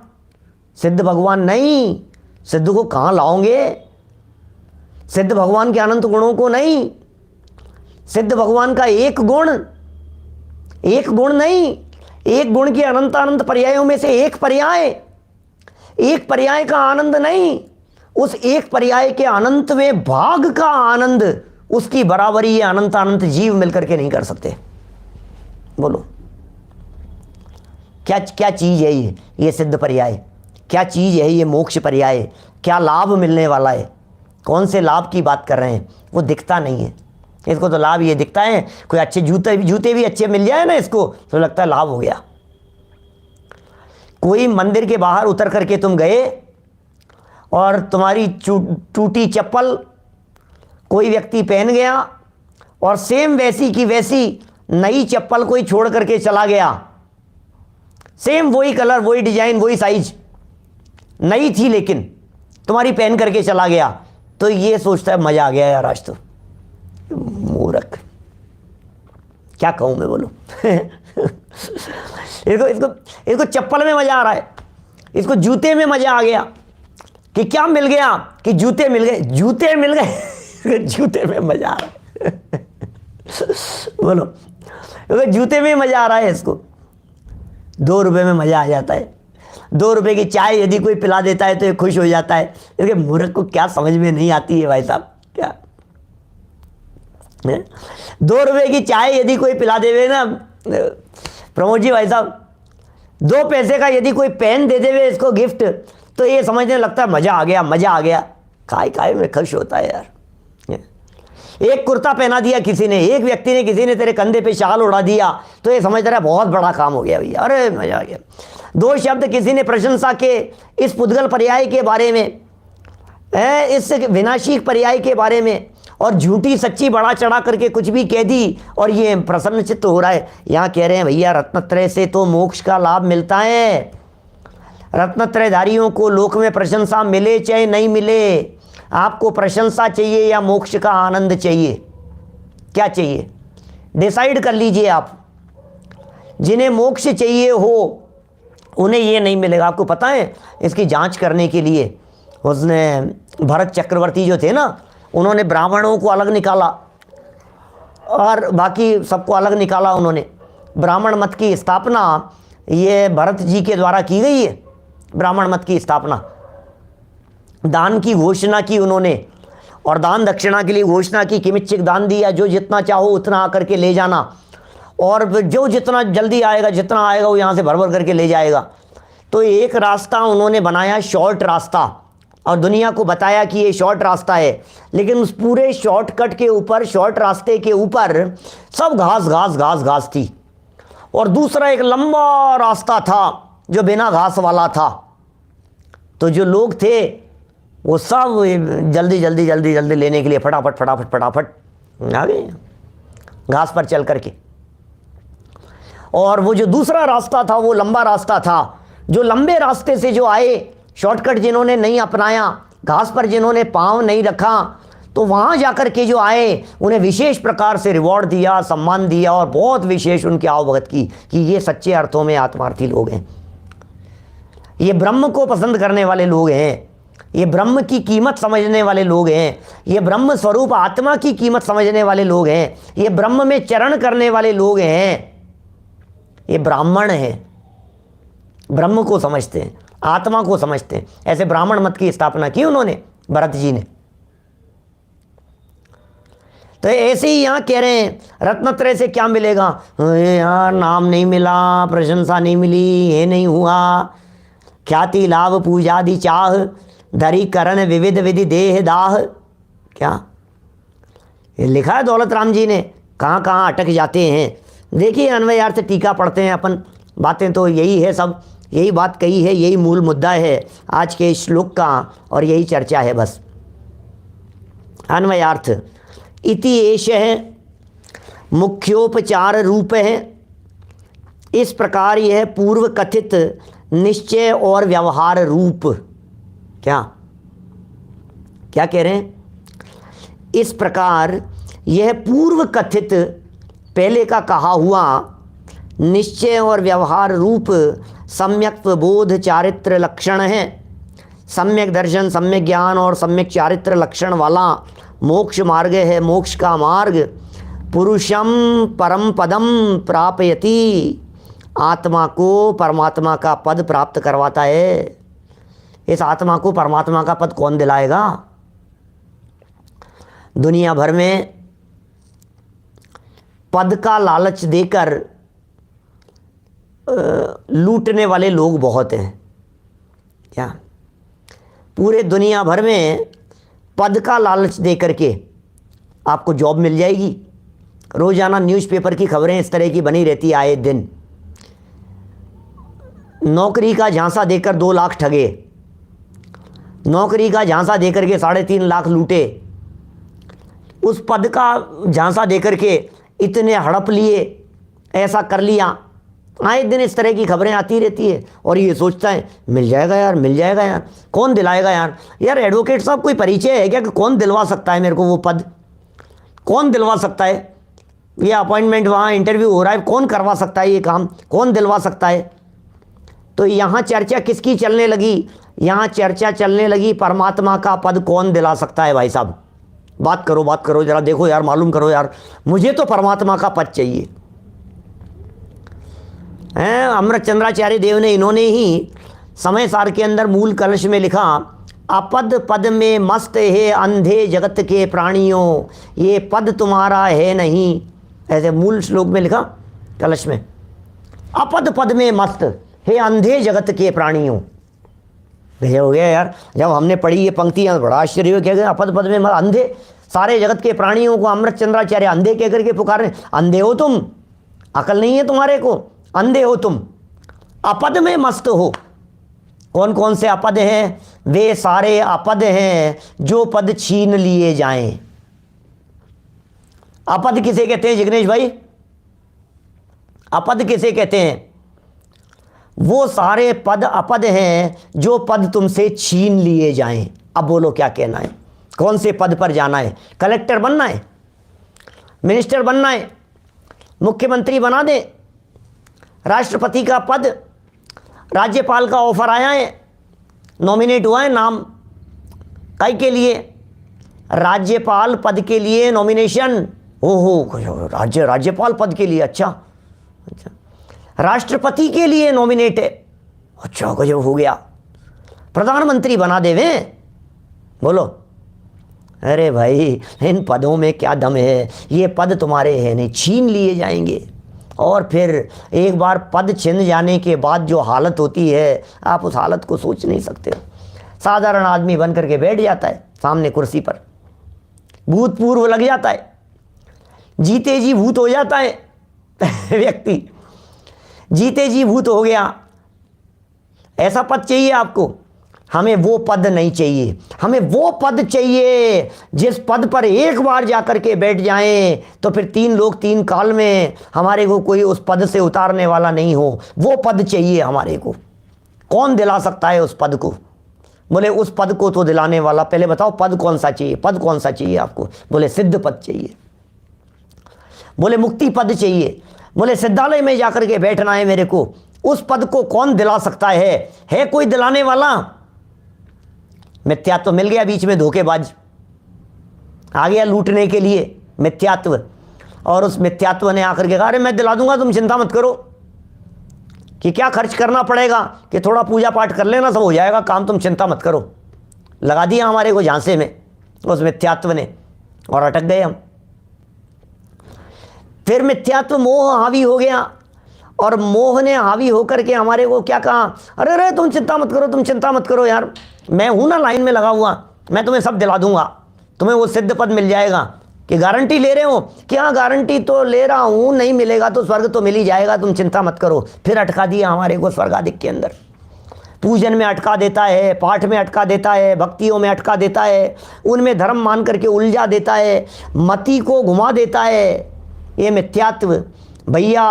सिद्ध भगवान नहीं। सिद्ध को कहाँ लाओगे? सिद्ध भगवान के अनंत गुणों को नहीं, सिद्ध भगवान का एक गुण नहीं, एक गुण के अनंत अनंत पर्यायों में से एक पर्याय का आनंद नहीं, उस एक पर्याय के अनंतवें भाग का आनंद, उसकी बराबरी ये अनंत अनंत जीव मिलकर के नहीं कर सकते। बोलो, क्या क्या चीज़ है ये सिद्ध पर्याय, क्या चीज़ है ये मोक्ष पर्याय, क्या लाभ मिलने वाला है, कौन से लाभ की बात कर रहे हैं, वो दिखता नहीं है। इसको तो लाभ ये दिखता है, कोई अच्छे जूते भी अच्छे मिल जाए ना इसको तो लगता है लाभ हो गया। कोई मंदिर के बाहर उतर करके तुम गए और तुम्हारी टूटी चप्पल कोई व्यक्ति पहन गया और सेम वैसी की वैसी नई चप्पल कोई छोड़ करके चला गया, सेम वही कलर वही डिजाइन वही साइज, नई थी लेकिन तुम्हारी पहन करके चला गया, तो ये सोचता है मजा आ गया यार आज तो। मूर्ख, क्या कहूं मैं, बोलो। इसको चप्पल में मजा आ रहा है, इसको जूते में मजा आ गया कि क्या मिल गया, कि जूते मिल गए, जूते मिल गए। जूते में मजा आ रहा है। बोलो, जूते में मजा आ रहा है इसको। 2 रुपए में मजा आ जाता है, 2 रुपए की चाय यदि कोई पिला देता है तो ये खुश हो जाता है। इसके मूर्ख को क्या समझ में नहीं आती है भाई साहब, क्या 2 रुपए की चाय यदि कोई पिला देवे ना प्रमोद जी भाई साहब, 2 पैसे का यदि कोई पेन दे देवे इसको गिफ्ट, तो ये समझने लगता है मजा आ गया, मजा आ गया। काय में खुश होता है यार। एक कुर्ता पहना दिया किसी ने, एक व्यक्ति ने, किसी ने तेरे कंधे पे शाल उड़ा दिया, तो ये समझ रहा है बहुत बड़ा काम हो गया भैया, अरे मजा आ गया। 2 शब्द किसी ने प्रशंसा के इस पुद्गल पर्याय के बारे में, इस विनाशी पर्याय के बारे में, और झूठी सच्ची बढ़ा चढ़ा करके कुछ भी कह दी और ये प्रसन्न चित्त हो रहा है। यहाँ कह रहे हैं भैया रत्नत्रय से तो मोक्ष का लाभ मिलता है। रत्नत्रयधारियों को लोक में प्रशंसा मिले चाहे नहीं मिले, आपको प्रशंसा चाहिए या मोक्ष का आनंद चाहिए, क्या चाहिए डिसाइड कर लीजिए आप। जिन्हें मोक्ष चाहिए हो उन्हें ये नहीं मिलेगा। आपको पता है इसकी जांच करने के लिए उसने भरत चक्रवर्ती जो थे ना, उन्होंने ब्राह्मणों को अलग निकाला और बाकी सबको अलग निकाला उन्होंने। ब्राह्मण मत की स्थापना ये भरत जी के द्वारा की गई है। ब्राह्मण मत की स्थापना, दान की घोषणा की उन्होंने, और दान दक्षिणा के लिए घोषणा की कि मिच्छिक दान दिया, जो जितना चाहो उतना आकर के ले जाना, और जो जितना जल्दी आएगा, जितना आएगा वो यहाँ से भर भर करके ले जाएगा। तो एक रास्ता उन्होंने बनाया, शॉर्ट रास्ता, और दुनिया को बताया कि ये शॉर्ट रास्ता है। लेकिन उस पूरे शॉर्टकट के ऊपर, शॉर्ट रास्ते के ऊपर सब घास घास घास घास थी, और दूसरा एक लंबा रास्ता था जो बिना घास वाला था। तो जो लोग थे वो सब जल्दी जल्दी जल्दी जल्दी लेने के लिए फटाफट फटाफट फटाफट आ गए घास पर चल करके। और वो जो दूसरा रास्ता था वो लंबा रास्ता था। जो लंबे रास्ते से जो आए, शॉर्टकट जिन्होंने नहीं अपनाया, घास पर जिन्होंने पाँव नहीं रखा, तो वहाँ जाकर के जो आए उन्हें विशेष प्रकार से रिवॉर्ड दिया, सम्मान दिया, और बहुत विशेष उनकी आवभगत की कि ये सच्चे अर्थों में आत्मार्थी लोग हैं, ये ब्रह्म को पसंद करने वाले लोग हैं, ये ब्रह्म की कीमत समझने वाले लोग हैं, ये ब्रह्म स्वरूप आत्मा की कीमत समझने वाले लोग हैं, ये ब्रह्म में चरण करने वाले लोग हैं, ये ब्राह्मण हैं, ब्रह्म को समझते हैं, आत्मा को समझते हैं। ऐसे ब्राह्मण मत की स्थापना की उन्होंने, भरत जी ने। तो ऐसे ही यहाँ कह रहे हैं रत्नत्रय से क्या मिलेगा, यार नाम नहीं मिला, प्रशंसा नहीं मिली, ये नहीं हुआ, ख्याति लाभ पूजादि चाह, धरी करण विविध विधि देह दाह। क्या ये लिखा है दौलत राम जी ने, कहाँ कहाँ अटक जाते हैं। देखिए अन्वयार्थ टीका पढ़ते हैं अपन, बातें तो यही है, सब यही बात कही है, यही मूल मुद्दा है आज के श्लोक का, और यही चर्चा है बस। अन्वयार्थ इति एष है मुख्योपचार रूप है। इस प्रकार यह पूर्व कथित निश्चय और व्यवहार रूप, क्या क्या कह रहे हैं, इस प्रकार यह पूर्व कथित पहले का कहा हुआ निश्चय और व्यवहार रूप सम्यक बोध चारित्र लक्षण है। सम्यक दर्शन, सम्यक ज्ञान और सम्यक चारित्र लक्षण वाला मोक्ष मार्ग है। मोक्ष का मार्ग पुरुषम परम पदम प्रापयति, आत्मा को परमात्मा का पद प्राप्त करवाता है। इस आत्मा को परमात्मा का पद कौन दिलाएगा? दुनिया भर में पद का लालच देकर लूटने वाले लोग बहुत हैं। क्या पूरे दुनिया भर में पद का लालच दे करके आपको जॉब मिल जाएगी। रोज़ाना न्यूज़पेपर की खबरें इस तरह की बनी रहती है आए दिन। नौकरी का झांसा देकर 2 लाख ठगे, नौकरी का झांसा देकर के 3.5 लाख लूटे, उस पद का झांसा देकर के इतने हड़प लिए, ऐसा कर लिया। आए दिन इस तरह की खबरें आती रहती है और ये सोचता है मिल जाएगा यार, मिल जाएगा यार, कौन दिलाएगा यार। यार एडवोकेट साहब कोई परिचय है क्या कि कौन दिलवा सकता है मेरे को वो पद? कौन दिलवा सकता है? ये अपॉइंटमेंट, वहाँ इंटरव्यू हो रहा है, कौन करवा सकता है ये काम? कौन दिलवा सकता है? तो यहाँ चर्चा किसकी चलने लगी? यहाँ चर्चा चलने लगी परमात्मा का पद कौन दिला सकता है। भाई साहब बात करो जरा, देखो यार, मालूम करो यार, मुझे तो परमात्मा का पद चाहिए। हैं अमृत चंद्राचार्य देव ने, इन्होंने ही समय सार के अंदर मूल कलश में लिखा, अपद पद में मस्त है अंधे जगत के प्राणियों, ये पद तुम्हारा है नहीं। ऐसे मूल श्लोक में लिखा कलश में, अपद पद में मस्त हे अंधे जगत के प्राणियों। भैया हो गया यार, जब हमने पढ़ी ये पंक्तियाँ बड़ा आश्चर्य हो गया। अपद पद में मस्त, अंधे, सारे जगत के प्राणियों को अमृत चंद्राचार्य अंधे कह करके पुकारे। अंधे हो तुम, अकल नहीं है तुम्हारे को, अंधे हो तुम, अपद में मस्त हो। कौन कौन से अपद हैं? वे सारे अपद हैं जो पद छीन लिए जाएं। अपद किसे कहते हैं जिग्नेश भाई? अपद किसे कहते हैं? वो सारे पद अपद हैं जो पद तुमसे छीन लिए जाएं। अब बोलो क्या कहना है? कौन से पद पर जाना है? कलेक्टर बनना है, मिनिस्टर बनना है, मुख्यमंत्री बना दे, राष्ट्रपति का पद, राज्यपाल का ऑफर आया है, नॉमिनेट हुआ है नाम कई के लिए, राज्यपाल पद के लिए नॉमिनेशन। ओहो, राज्यपाल पद के लिए, अच्छा, राष्ट्रपति के लिए नॉमिनेट है, अच्छा गजब हो गया, प्रधानमंत्री बना देवे। बोलो, अरे भाई इन पदों में क्या दम है? ये पद तुम्हारे हैं नहीं, छीन लिए जाएंगे। और फिर एक बार पद छिन जाने के बाद जो हालत होती है, आप उस हालत को सोच नहीं सकते हो। साधारण आदमी बन करके बैठ जाता है सामने कुर्सी पर, भूतपूर्व लग जाता है, जीते जी भूत हो जाता है व्यक्ति, जीते जी भूत हो गया। ऐसा पद चाहिए आपको? हमें वो पद नहीं चाहिए, हमें वो पद चाहिए जिस पद पर एक बार जाकर के बैठ जाएं तो फिर 3 लोग 3 काल में हमारे को कोई उस पद से उतारने वाला नहीं हो। वो पद चाहिए हमारे को। कौन दिला सकता है उस पद को? बोले उस पद को तो दिलाने वाला, पहले बताओ पद कौन सा चाहिए? पद कौन सा चाहिए आपको? बोले सिद्ध पद चाहिए, बोले मुक्ति पद चाहिए, बोले सिद्धालय में जाकर के बैठना है मेरे को। उस पद को कौन दिला सकता है कोई दिलाने वाला? मिथ्यात्व मिल गया बीच में, धोखेबाज आ गया लूटने के लिए, मिथ्यात्व। और उस मिथ्यात्व ने आकर के कहा अरे मैं दिला दूंगा, तुम चिंता मत करो, कि क्या खर्च करना पड़ेगा, कि थोड़ा पूजा पाठ कर लेना, सब हो जाएगा काम, तुम चिंता मत करो। लगा दिया हमारे को झांसे में उस मिथ्यात्व ने, और अटक गए हम। फिर मिथ्यात्व मोह हावी हो गया, और मोह ने हावी होकर के हमारे को क्या कहा, अरे अरे तुम चिंता मत करो, तुम चिंता मत करो यार, मैं हूं ना लाइन में लगा हुआ, मैं तुम्हें सब दिला दूंगा, तुम्हें वो सिद्ध पद मिल जाएगा। कि गारंटी ले रहे हो? क्या गारंटी तो ले रहा हूं, नहीं मिलेगा तो स्वर्ग तो मिल ही जाएगा, तुम चिंता मत करो। फिर अटका दिया हमारे को स्वर्गाधिक के अंदर, पूजन में अटका देता है, पाठ में अटका देता है, भक्तियों में अटका देता है, उनमें धर्म मान करके उलझा देता है, मति को घुमा देता है ये मिथ्यात्व। भैया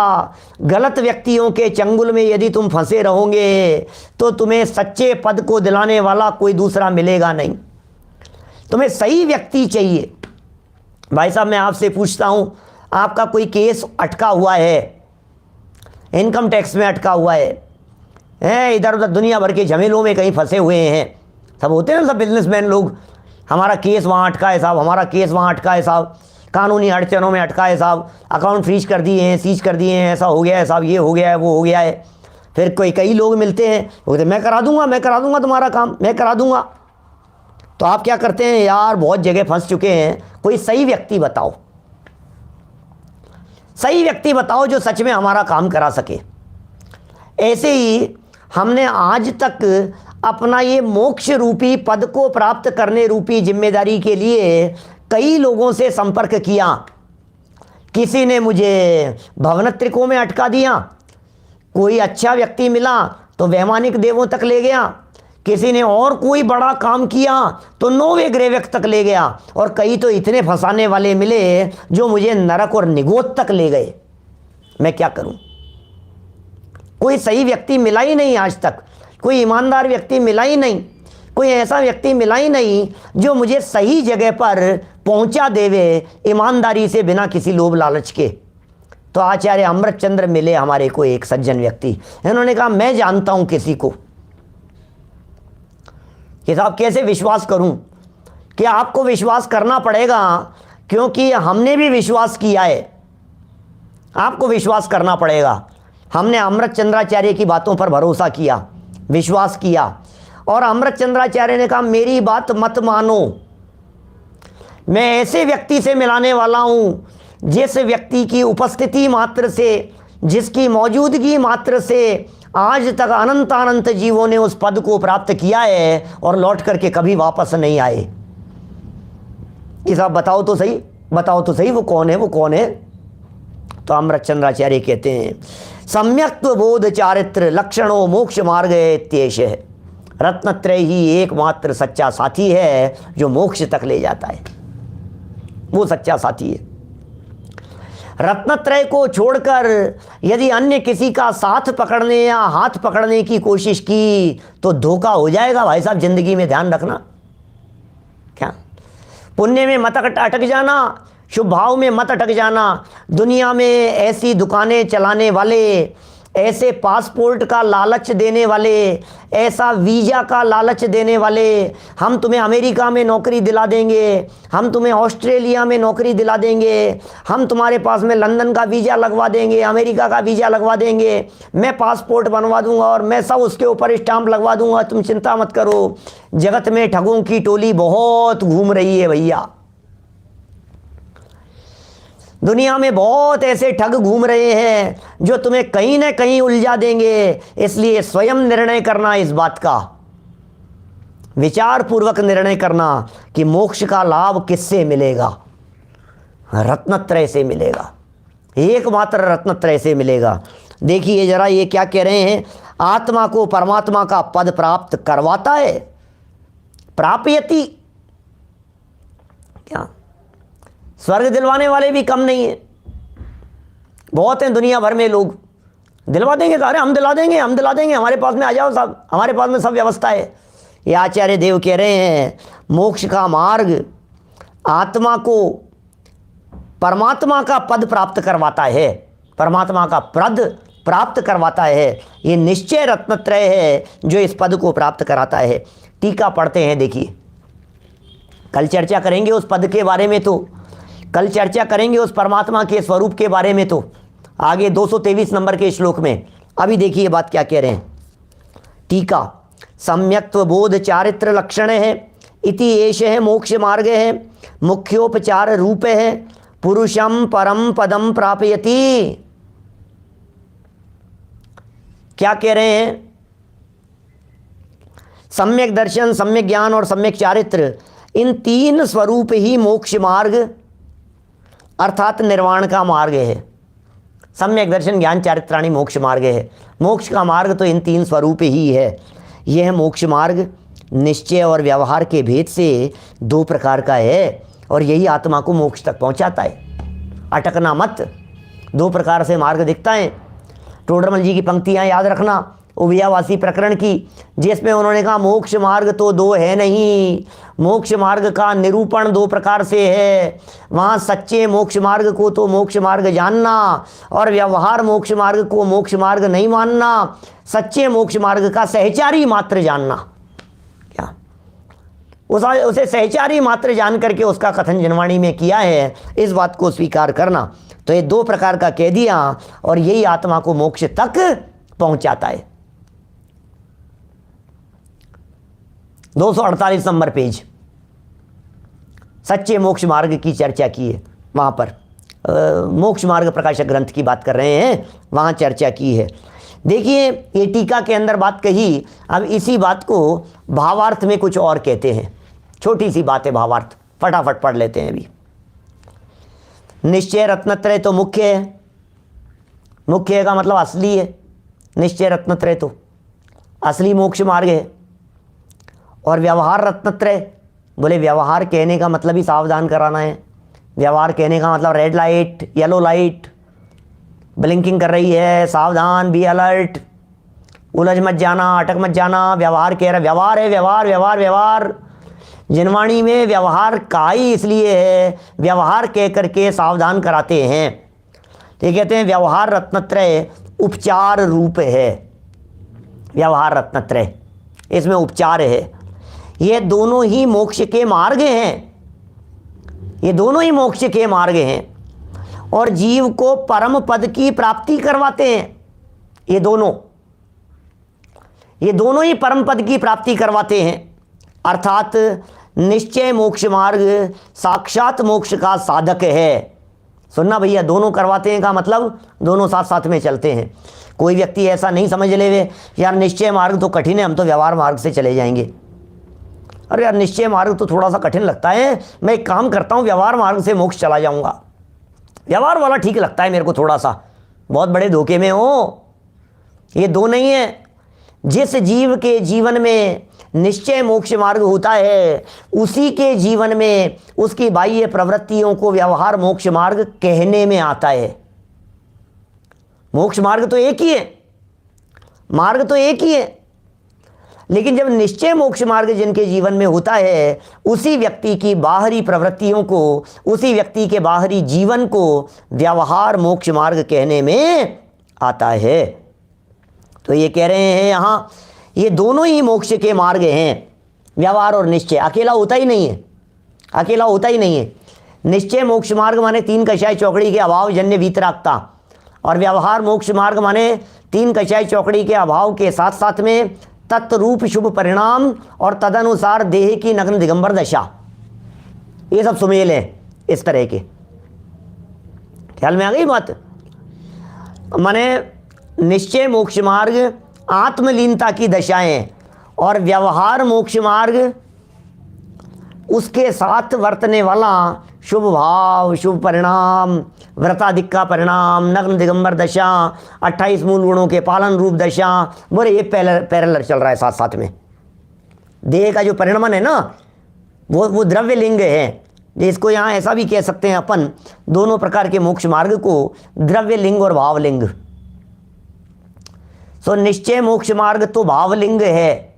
गलत व्यक्तियों के चंगुल में यदि तुम फंसे रहोगे तो तुम्हें सच्चे पद को दिलाने वाला कोई दूसरा मिलेगा नहीं। तुम्हें सही व्यक्ति चाहिए। भाई साहब मैं आपसे पूछता हूं, आपका कोई केस अटका हुआ है, इनकम टैक्स में अटका हुआ है, इधर उधर दुनिया भर के झमेलों में कहीं फंसे हुए हैं, सब होते हैं ना सब बिजनेसमैन लोग, हमारा केस वहाँ अटका है साहब, हमारा केस वहाँ अटका है साहब, कानूनी अड़चनों में अटका है साहब, अकाउंट फ्रीज कर दिए हैं, सीज कर दिए हैं, ऐसा हो गया है साहब, ये हो गया है, वो हो गया है। फिर कई लोग मिलते हैं, वो कहते मैं करा दूंगा तुम्हारा काम, मैं करा दूंगा। तो आप क्या करते हैं, यार बहुत जगह फंस चुके हैं, कोई सही व्यक्ति बताओ, सही व्यक्ति बताओ जो सच में हमारा काम करा सके। ऐसे ही हमने आज तक अपना ये मोक्ष रूपी पद को प्राप्त करने रूपी जिम्मेदारी के लिए कई लोगों से संपर्क किया। किसी ने मुझे भवनत्रिकों में अटका दिया, कोई अच्छा व्यक्ति मिला तो वैमानिक देवों तक ले गया, किसी ने और कोई बड़ा काम किया तो 9वें ग्रह तक ले गया, और कई तो इतने फंसाने वाले मिले जो मुझे नरक और निगोद तक ले गए। मैं क्या करूं? कोई सही व्यक्ति मिला ही नहीं आज तक, कोई ईमानदार व्यक्ति मिला ही नहीं, कोई ऐसा व्यक्ति मिला ही नहीं जो मुझे सही जगह पर पहुंचा देवे ईमानदारी से, बिना किसी लोभ लालच के। तो आचार्य अमृतचंद्र मिले हमारे को, एक सज्जन व्यक्ति। इन्होंने कहा मैं जानता हूं किसी को, कि साहब कैसे विश्वास करूं? कि आपको विश्वास करना पड़ेगा, क्योंकि हमने भी विश्वास किया है, आपको विश्वास करना पड़ेगा। हमने अमृतचंद्राचार्य की बातों पर भरोसा किया, विश्वास किया, और अमृतचंद्राचार्य ने कहा मेरी बात मत मानो, मैं ऐसे व्यक्ति से मिलाने वाला हूं जिस व्यक्ति की उपस्थिति मात्र से, जिसकी मौजूदगी मात्र से आज तक अनंत अनंत जीवों ने उस पद को प्राप्त किया है और लौट करके कभी वापस नहीं आए। कि साहब बताओ तो सही, बताओ तो सही, वो कौन है, वो कौन है? तो अमृतचंद्राचार्य कहते हैं सम्यक्त्व बोध चारित्र लक्षणों मोक्ष मार्ग इत्येष है। रत्नत्रय ही एकमात्र सच्चा साथी है जो मोक्ष तक ले जाता है, वो सच्चा साथी है। रत्नत्रय को छोड़कर यदि अन्य किसी का साथ पकड़ने या हाथ पकड़ने की कोशिश की तो धोखा हो जाएगा भाई साहब, जिंदगी में ध्यान रखना। क्या पुण्य में मत अटक जाना, शुभ भाव में मत अटक जाना। दुनिया में ऐसी दुकानें चलाने वाले, ऐसे पासपोर्ट का लालच देने वाले, ऐसा वीज़ा का लालच देने वाले, हम तुम्हें अमेरिका में नौकरी दिला देंगे, हम तुम्हें ऑस्ट्रेलिया में नौकरी दिला देंगे, हम तुम्हारे पास में लंदन का वीज़ा लगवा देंगे, अमेरिका का वीज़ा लगवा देंगे, मैं पासपोर्ट बनवा दूंगा और मैं सब उसके ऊपर स्टाम्प लगवा दूंगा, तुम चिंता मत करो। जगत में ठगों की टोली बहुत घूम रही है भैया, दुनिया में बहुत ऐसे ठग घूम रहे हैं जो तुम्हें कहीं ना कहीं उलझा देंगे। इसलिए स्वयं निर्णय करना, इस बात का विचार पूर्वक निर्णय करना कि मोक्ष का लाभ किससे मिलेगा। रत्नत्रय से मिलेगा, एकमात्र रत्नत्रय से मिलेगा। देखिए जरा ये क्या कह रहे हैं, आत्मा को परमात्मा का पद प्राप्त करवाता है, प्राप्यति। क्या स्वर्ग दिलवाने वाले भी कम नहीं है, बहुत हैं दुनिया भर में लोग। दिलवा देंगे, सारे हम दिला देंगे, हम दिला देंगे, हमारे पास में आ जाओ साहब, हमारे पास में सब व्यवस्था है। ये आचार्य देव कह रहे हैं मोक्ष का मार्ग आत्मा को परमात्मा का पद प्राप्त करवाता है, परमात्मा का पद प्राप्त करवाता है। ये निश्चय रत्नत्रय है जो इस पद को प्राप्त कराता है। टीका पढ़ते हैं, देखिए कल चर्चा करेंगे उस पद के बारे में, तो कल चर्चा करेंगे उस परमात्मा के स्वरूप के बारे में, तो आगे 223 नंबर के श्लोक में। अभी देखिए बात क्या कह रहे हैं। टीका सम्यक्त्व बोध चारित्र लक्षण है इति एष है मोक्ष मार्ग है, मुख्योपचार रूप है, पुरुषम परम पदम प्रापयति। क्या कह रहे हैं? सम्यक दर्शन, सम्यक ज्ञान और सम्यक चारित्र, इन तीन स्वरूप ही मोक्ष मार्ग अर्थात निर्वाण का मार्ग है। सम्यक दर्शन, ज्ञान, चारित्राणी मोक्ष मार्ग है। मोक्ष का मार्ग तो इन तीन स्वरूप ही है। यह मोक्ष मार्ग निश्चय और व्यवहार के भेद से दो प्रकार का है और यही आत्मा को मोक्ष तक पहुंचाता है। अटकना मत, दो प्रकार से मार्ग दिखता है। टोडरमल जी की पंक्तियां याद रखना उभियावासी प्रकरण की, जिसमें उन्होंने कहा मोक्ष मार्ग तो दो है नहीं, मोक्ष मार्ग का निरूपण दो प्रकार से है। वहाँ सच्चे मोक्ष मार्ग को तो मोक्ष मार्ग जानना और व्यवहार मोक्ष मार्ग को मोक्ष मार्ग नहीं मानना, सच्चे मोक्ष मार्ग का सहचारी मात्र जानना। क्या उसे सहचारी मात्र जान करके उसका कथन जनवाणी में किया है, इस बात को स्वीकार करना। तो ये दो प्रकार का कह दिया और यही आत्मा को मोक्ष तक पहुंचाता है। 248 नंबर पेज, सच्चे मोक्ष मार्ग की चर्चा की है। वहाँ पर मोक्ष मार्ग प्रकाशक ग्रंथ की बात कर रहे हैं, वहाँ चर्चा की है। देखिए ये टीका के अंदर बात कही, अब इसी बात को भावार्थ में कुछ और कहते हैं। छोटी सी बात है भावार्थ, फटाफट पढ़ लेते हैं अभी। निश्चय रत्नत्रय तो मुख्य है, मुख्य का मतलब असली है। निश्चय रत्नत्रय तो असली मोक्ष मार्ग है। और व्यवहार रत्नत्रय, बोले व्यवहार कहने का मतलब ही सावधान कराना है। व्यवहार कहने का मतलब red light, yellow light blinking कर रही है, सावधान, बी अलर्ट, उलझ मत जाना, अटक मत जाना। व्यवहार कह रहा, व्यवहार है, व्यवहार व्यवहार व्यवहार। जिनवाणी में व्यवहार का ही इसलिए है, व्यवहार कह करके सावधान कराते हैं। ये कहते हैं व्यवहार रत्नत्रय उपचार रूप है। व्यवहार रत्नत्रय इसमें उपचार है। ये दोनों ही मोक्ष के मार्ग हैं, ये दोनों ही मोक्ष के मार्ग हैं और जीव को परम पद की प्राप्ति करवाते हैं। ये दोनों ही परम पद की प्राप्ति करवाते हैं। अर्थात निश्चय मोक्ष मार्ग साक्षात मोक्ष का साधक है। सुनना भैया, दोनों करवाते हैं का मतलब दोनों साथ साथ में चलते हैं। कोई व्यक्ति ऐसा नहीं समझ ले वे यार निश्चय मार्ग तो कठिन है, हम तो व्यवहार मार्ग से चले जाएंगे। अरे यार निश्चय मार्ग तो थोड़ा सा कठिन लगता है, मैं एक काम करता हूँ व्यवहार मार्ग से मोक्ष चला जाऊंगा। व्यवहार वाला ठीक लगता है मेरे को थोड़ा सा, बहुत बड़े धोखे में हो। ये दो नहीं है। जिस जीव के जीवन में निश्चय मोक्ष मार्ग होता है उसी के जीवन में उसकी बाह्य प्रवृत्तियों को व्यवहार मोक्ष मार्ग कहने में आता है। मोक्ष मार्ग तो एक ही है, मार्ग तो एक ही है, लेकिन जब निश्चय मोक्ष मार्ग जिनके जीवन में होता है उसी व्यक्ति की बाहरी प्रवृत्तियों को, उसी व्यक्ति के बाहरी जीवन को व्यवहार मोक्ष मार्ग कहने में आता है। तो ये कह रहे हैं यहाँ ये दोनों ही मोक्ष के मार्ग हैं, व्यवहार और निश्चय। अकेला होता ही नहीं है, अकेला होता ही नहीं है। निश्चय मोक्ष मार्ग माने तीन कषाय चौकड़ी के अभाव जन्य वीतरागता, और व्यवहार मोक्ष मार्ग माने तीन कषाय चौकड़ी के अभाव के साथ साथ में तत्रूप शुभ परिणाम और तदनुसार देह की नग्न दिगंबर दशा। ये सब सुमेल है इस तरह के। ख्याल में आ गई बात? माने निश्चय मोक्ष मार्ग आत्मलीनता की दशाएं और व्यवहार मोक्ष मार्ग उसके साथ वर्तने वाला शुभ भाव, शुभ परिणाम, व्रताधिक का परिणाम, नग्न दिगंबर दशा, 28 मूल गुणों के पालन रूप दशा। बोले ये पैरेलल चल रहा है साथ साथ में। देह का जो परिणमन है ना वो द्रव्य लिंग है, जिसको यहाँ ऐसा भी कह सकते हैं अपन, दोनों प्रकार के मोक्ष मार्ग को द्रव्य लिंग और भावलिंग। सो निश्चय मोक्ष मार्ग तो भावलिंग है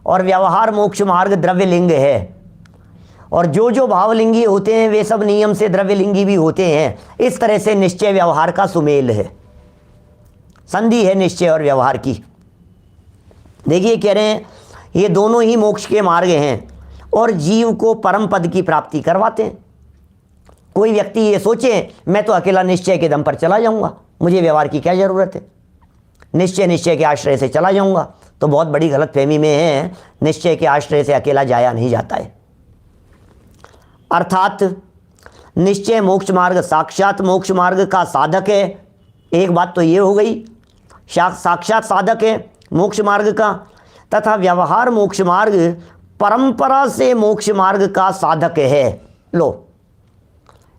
और व्यवहार मोक्ष मार्ग द्रव्य लिंग है, और जो जो भावलिंगी होते हैं वे सब नियम से द्रव्यलिंगी भी होते हैं। इस तरह से निश्चय व्यवहार का सुमेल है, संधि है निश्चय और व्यवहार की। देखिए कह रहे हैं ये दोनों ही मोक्ष के मार्ग हैं और जीव को परम पद की प्राप्ति करवाते हैं। कोई व्यक्ति ये सोचे मैं तो अकेला निश्चय के दम पर चला जाऊंगा, मुझे व्यवहार की क्या जरूरत है, निश्चय के आश्रय से चला जाऊंगा, तो बहुत बड़ी गलतफहमी में है। निश्चय के आश्रय से अकेला जाया नहीं जाता है। अर्थात निश्चय मोक्ष मार्ग साक्षात मोक्ष मार्ग का साधक है। एक बात तो ये हो गई, साक्षात साधक है मोक्ष मार्ग का, तथा व्यवहार मोक्ष मार्ग परंपरा से मोक्ष मार्ग का साधक है। लो,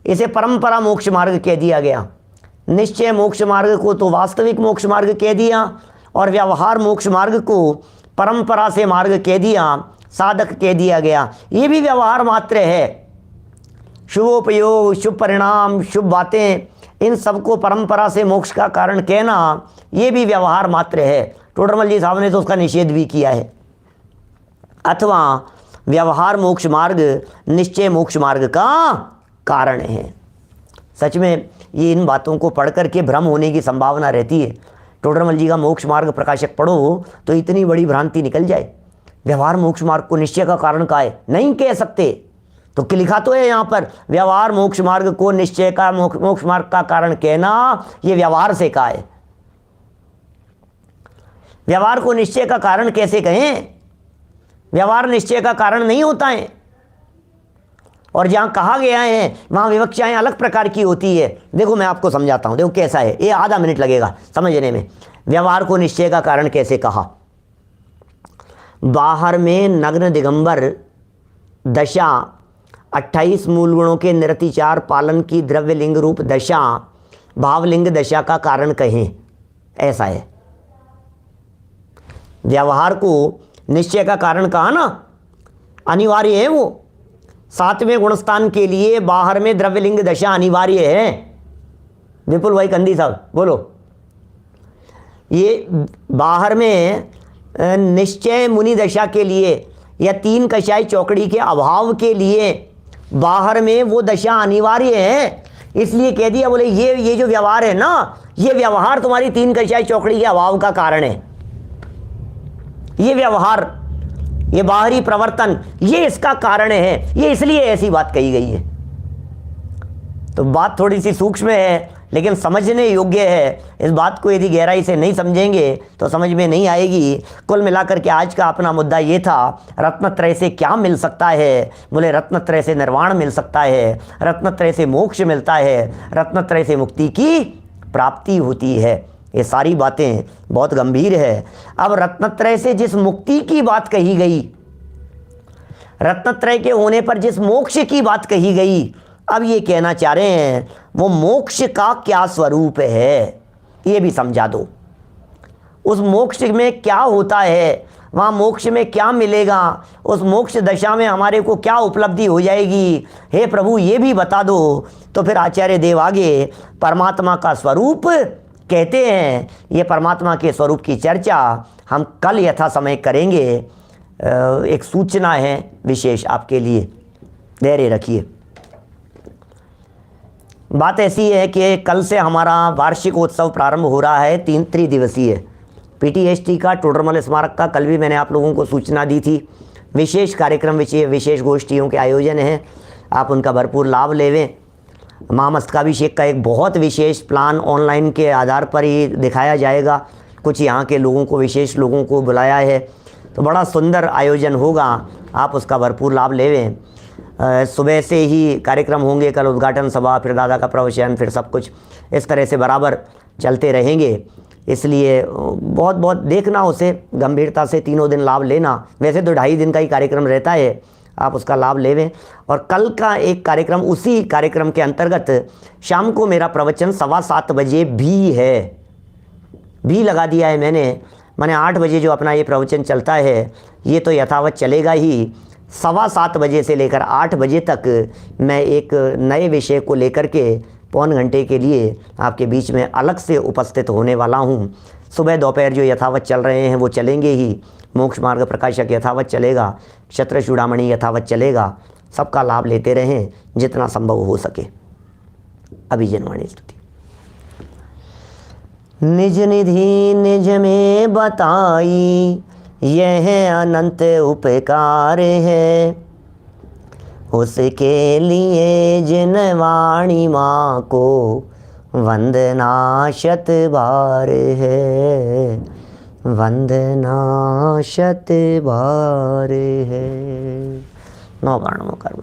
इसे परंपरा मोक्ष मार्ग कह दिया गया। निश्चय मोक्ष मार्ग को तो वास्तविक मोक्ष मार्ग कह दिया और व्यवहार मोक्ष मार्ग को परंपरा से मार्ग कह दिया, साधक कह दिया गया। ये भी व्यवहार मात्र है। शुभोपयोग, शुभ परिणाम, शुभ बातें, इन सबको परंपरा से मोक्ष का कारण कहना ये भी व्यवहार मात्र है। टोडरमल जी साहब ने तो उसका निषेध भी किया है। अथवा व्यवहार मोक्ष मार्ग निश्चय मोक्ष मार्ग का कारण है। सच में ये इन बातों को पढ़ करके भ्रम होने की संभावना रहती है। टोडरमल जी का मोक्ष मार्ग प्रकाशक पढ़ो तो इतनी बड़ी भ्रांति निकल जाए। व्यवहार मोक्ष मार्ग को निश्चय का कारण का है नहीं कह सकते, तो क्या लिखा तो है यहाँ पर, व्यवहार मोक्ष मार्ग को निश्चय का मोक्ष मार्ग का कारण कहना, ये व्यवहार से कहा है। व्यवहार को निश्चय का कारण कैसे कहें? व्यवहार निश्चय का कारण नहीं होता है, और जहां कहा गया है वहां विवक्षाएं अलग प्रकार की होती है। देखो मैं आपको समझाता हूं, देखो कैसा है, ये आधा मिनट लगेगा समझने में। व्यवहार को निश्चय का कारण कैसे कहा? बाहर में नग्न दिगंबर दशा 28 मूल गुणों के निरतिचार पालन की द्रव्य लिंग रूप दशा भावलिंग दशा का कारण कहें, ऐसा है। व्यवहार को निश्चय का कारण कहा ना, अनिवार्य है वो। 7वें गुणस्थान के लिए बाहर में द्रव्यलिंग दशा अनिवार्य है। विपुल भाई कंदी साहब बोलो, ये बाहर में निश्चय मुनि दशा के लिए या 3 कषाय चौकड़ी के अभाव के लिए बाहर में वो दशा अनिवार्य है। इसलिए कह दिया, बोले ये जो व्यवहार है ना, ये व्यवहार तुम्हारी 3 कषाय चौकड़ी के अभाव का कारण है। ये व्यवहार, ये बाहरी प्रवर्तन, ये इसका कारण है, ये इसलिए ऐसी बात कही गई है। तो बात थोड़ी सी सूक्ष्म है लेकिन समझने योग्य है। इस बात को यदि गहराई से नहीं समझेंगे तो समझ में नहीं आएगी। कुल मिलाकर के आज का अपना मुद्दा ये था, रत्नत्रय से क्या मिल सकता है? बोले रत्नत्रय से निर्वाण मिल सकता है, रत्नत्रय से मोक्ष मिलता है, रत्नत्रय से मुक्ति की प्राप्ति होती है। ये सारी बातें बहुत गंभीर है। अब रत्नत्रय से जिस मुक्ति की बात कही गई, रत्नत्रय के होने पर जिस मोक्ष की बात कही गई, अब ये कहना चाह रहे हैं वो मोक्ष का क्या स्वरूप है, ये भी समझा दो। उस मोक्ष में क्या होता है, वहाँ मोक्ष में क्या मिलेगा, उस मोक्ष दशा में हमारे को क्या उपलब्धि हो जाएगी, हे प्रभु ये भी बता दो। तो फिर आचार्य देव आगे परमात्मा का स्वरूप कहते हैं। ये परमात्मा के स्वरूप की चर्चा हम कल यथा समय करेंगे। एक सूचना है विशेष आपके लिए, धैर्य रखिए। बात ऐसी है कि कल से हमारा वार्षिक उत्सव प्रारंभ हो रहा है, 3 त्रिदिवसीय पीटीएसटी का, टोडरमल स्मारक का। कल भी मैंने आप लोगों को सूचना दी थी। विशेष कार्यक्रम, विशेष गोष्ठियों के आयोजन हैं, आप उनका भरपूर लाभ लेवें। महामस्तकाभिषेक का एक बहुत विशेष प्लान ऑनलाइन के आधार पर ही दिखाया जाएगा। कुछ यहाँ के लोगों को, विशेष लोगों को बुलाया है, तो बड़ा सुंदर आयोजन होगा, आप उसका भरपूर लाभ लेवें। सुबह से ही कार्यक्रम होंगे, कल उद्घाटन सभा, फिर दादा का प्रवचन, फिर सब कुछ इस तरह से बराबर चलते रहेंगे। इसलिए बहुत बहुत देखना, उसे गंभीरता से 3 दिन लाभ लेना। वैसे तो 2.5 दिन का ही कार्यक्रम रहता है, आप उसका लाभ लेवें। और कल का एक कार्यक्रम, उसी कार्यक्रम के अंतर्गत शाम को मेरा प्रवचन 7:15 बजे भी है, भी लगा दिया है मैंने 8 बजे जो अपना ये प्रवचन चलता है ये तो यथावत चलेगा ही। 7:15 बजे से लेकर 8 बजे तक मैं एक नए विषय को लेकर के पौन घंटे के लिए आपके बीच में अलग से उपस्थित होने वाला हूँ। सुबह दोपहर जो यथावत चल रहे हैं वो चलेंगे ही। मोक्ष मार्ग प्रकाशक यथावत चलेगा, क्षत्र चूड़ामणि यथावत चलेगा। सबका लाभ लेते रहें जितना संभव हो सके। अभिजनवाणी स्तुति। निज निधि निज में बताई, यह अनंत उपकार है। उसके लिए जिन वाणी माँ को वंदना शत बार है, वंदना शत बार है। 9 बाण मुकर